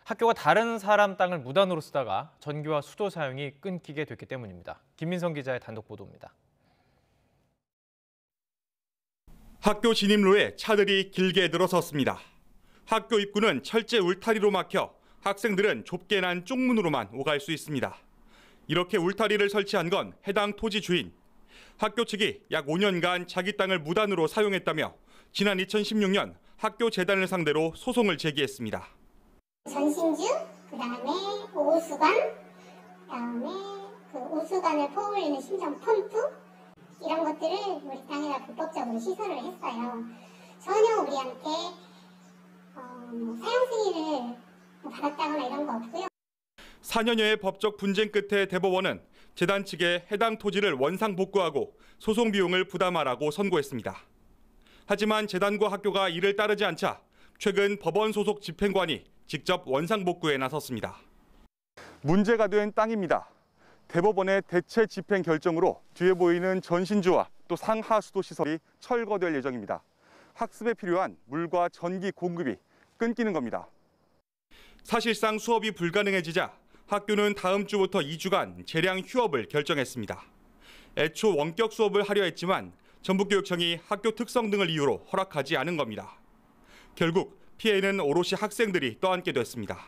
학교가 다른 사람 땅을 무단으로 쓰다가 전기와 수도 사용이 끊기게 됐기 때문입니다. 김민성 기자의 단독 보도입니다. 학교 진입로에 차들이 길게 늘어섰습니다. 학교 입구는 철제 울타리로 막혀 학생들은 좁게 난 쪽문으로만 오갈 수 있습니다. 이렇게 울타리를 설치한 건 해당 토지 주인. 학교 측이 약 5년간 자기 땅을 무단으로 사용했다며 지난 2016년 학교 재단을 상대로 소송을 제기했습니다. 전신주, 그다음에 오수관, 그다음에 그 오수관을 퍼올리는 심장 펌프 이런 것들을 우리 땅에다 불법적으로 시설을 했어요. 전혀 우리한테 사용 승인을 받았다거나 이런 거 없고요. 4년여의 법적 분쟁 끝에 대법원은 재단 측에 해당 토지를 원상 복구하고 소송 비용을 부담하라고 선고했습니다. 하지만 재단과 학교가 이를 따르지 않자 최근 법원 소속 집행관이 직접 원상 복구에 나섰습니다. 문제가 된 땅입니다. 대법원의 대체 집행 결정으로 뒤에 보이는 전신주와 또 상하수도 시설이 철거될 예정입니다. 학습에 필요한 물과 전기 공급이 끊기는 겁니다. 사실상 수업이 불가능해지자 학교는 다음 주부터 2주간 재량 휴업을 결정했습니다. 애초 원격 수업을 하려 했지만 전북교육청이 학교 특성 등을 이유로 허락하지 않은 겁니다. 결국 피해는 오롯이 학생들이 떠안게 됐습니다.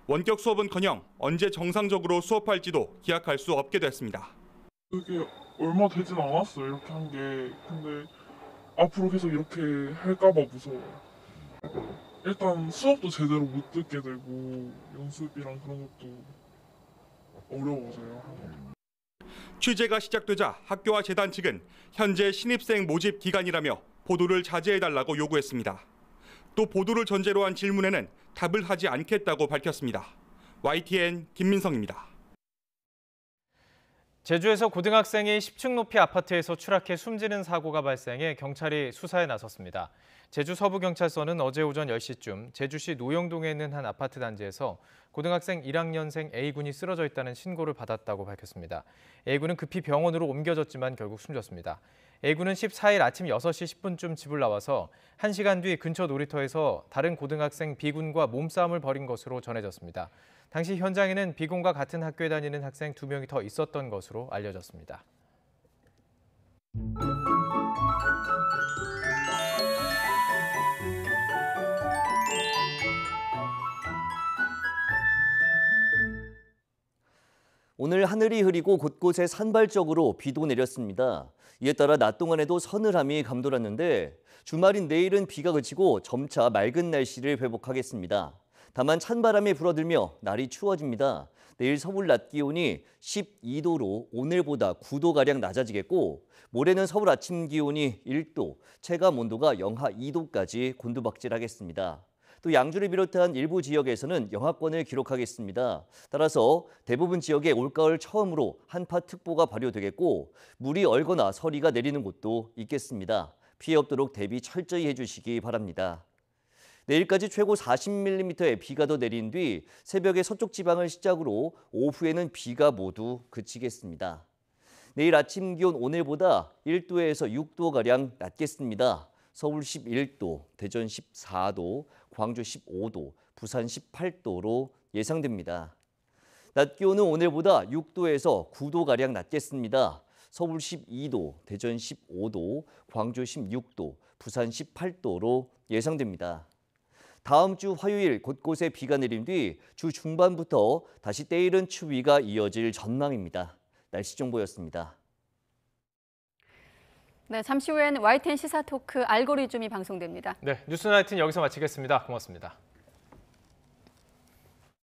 원격 수업은커녕 언제 정상적으로 수업할지도 기약할 수 없게 됐습니다. 그게 얼마 되진 않았어요, 이렇게 한 게. 근데 앞으로 계속 이렇게 할까 봐 무서워요. 일단 수업도 제대로 못 듣게 되고 연습이랑 그런 것도 어려워져요. 취재가 시작되자 학교와 재단 측은 현재 신입생 모집 기간이라며 보도를 자제해달라고 요구했습니다. 또 보도를 전제로 한 질문에는 답을 하지 않겠다고 밝혔습니다. YTN 김민성입니다. 제주에서 고등학생이 10층 높이 아파트에서 추락해 숨지는 사고가 발생해 경찰이 수사에 나섰습니다. 제주 서부경찰서는 어제 오전 10시쯤 제주시 노영동에 있는 한 아파트 단지에서 고등학생 1학년생 A군이 쓰러져 있다는 신고를 받았다고 밝혔습니다. A군은 급히 병원으로 옮겨졌지만 결국 숨졌습니다. A군은 14일 아침 6시 10분쯤 집을 나와서 1시간 뒤 근처 놀이터에서 다른 고등학생 B군과 몸싸움을 벌인 것으로 전해졌습니다. 당시 현장에는 B군과 같은 학교에 다니는 학생 2명이 더 있었던 것으로 알려졌습니다. 오늘 하늘이 흐리고 곳곳에 산발적으로 비도 내렸습니다. 이에 따라 낮 동안에도 서늘함이 감돌았는데 주말인 내일은 비가 그치고 점차 맑은 날씨를 회복하겠습니다. 다만 찬바람이 불어들며 날이 추워집니다. 내일 서울 낮 기온이 12도로 오늘보다 9도가량 낮아지겠고 모레는 서울 아침 기온이 1도, 체감 온도가 영하 2도까지 곤두박질하겠습니다. 또 양주를 비롯한 일부 지역에서는 영하권을 기록하겠습니다. 따라서 대부분 지역에 올가을 처음으로 한파특보가 발효되겠고 물이 얼거나 서리가 내리는 곳도 있겠습니다. 피해 없도록 대비 철저히 해주시기 바랍니다. 내일까지 최고 40mm의 비가 더 내린 뒤 새벽에 서쪽 지방을 시작으로 오후에는 비가 모두 그치겠습니다. 내일 아침 기온 오늘보다 1도에서 6도가량 낮겠습니다. 서울 11도, 대전 14도, 광주 15도, 부산 18도로 예상됩니다. 낮 기온은 오늘보다 6도에서 9도가량 낮겠습니다. 서울 12도, 대전 15도, 광주 16도, 부산 18도로 예상됩니다. 다음 주 화요일 곳곳에 비가 내린 뒤 주 중반부터 다시 때이른 추위가 이어질 전망입니다. 날씨 정보였습니다. 네, 잠시 후엔 YTN 시사토크 알고리즘이 방송됩니다. 네, 뉴스나이트는 여기서 마치겠습니다. 고맙습니다.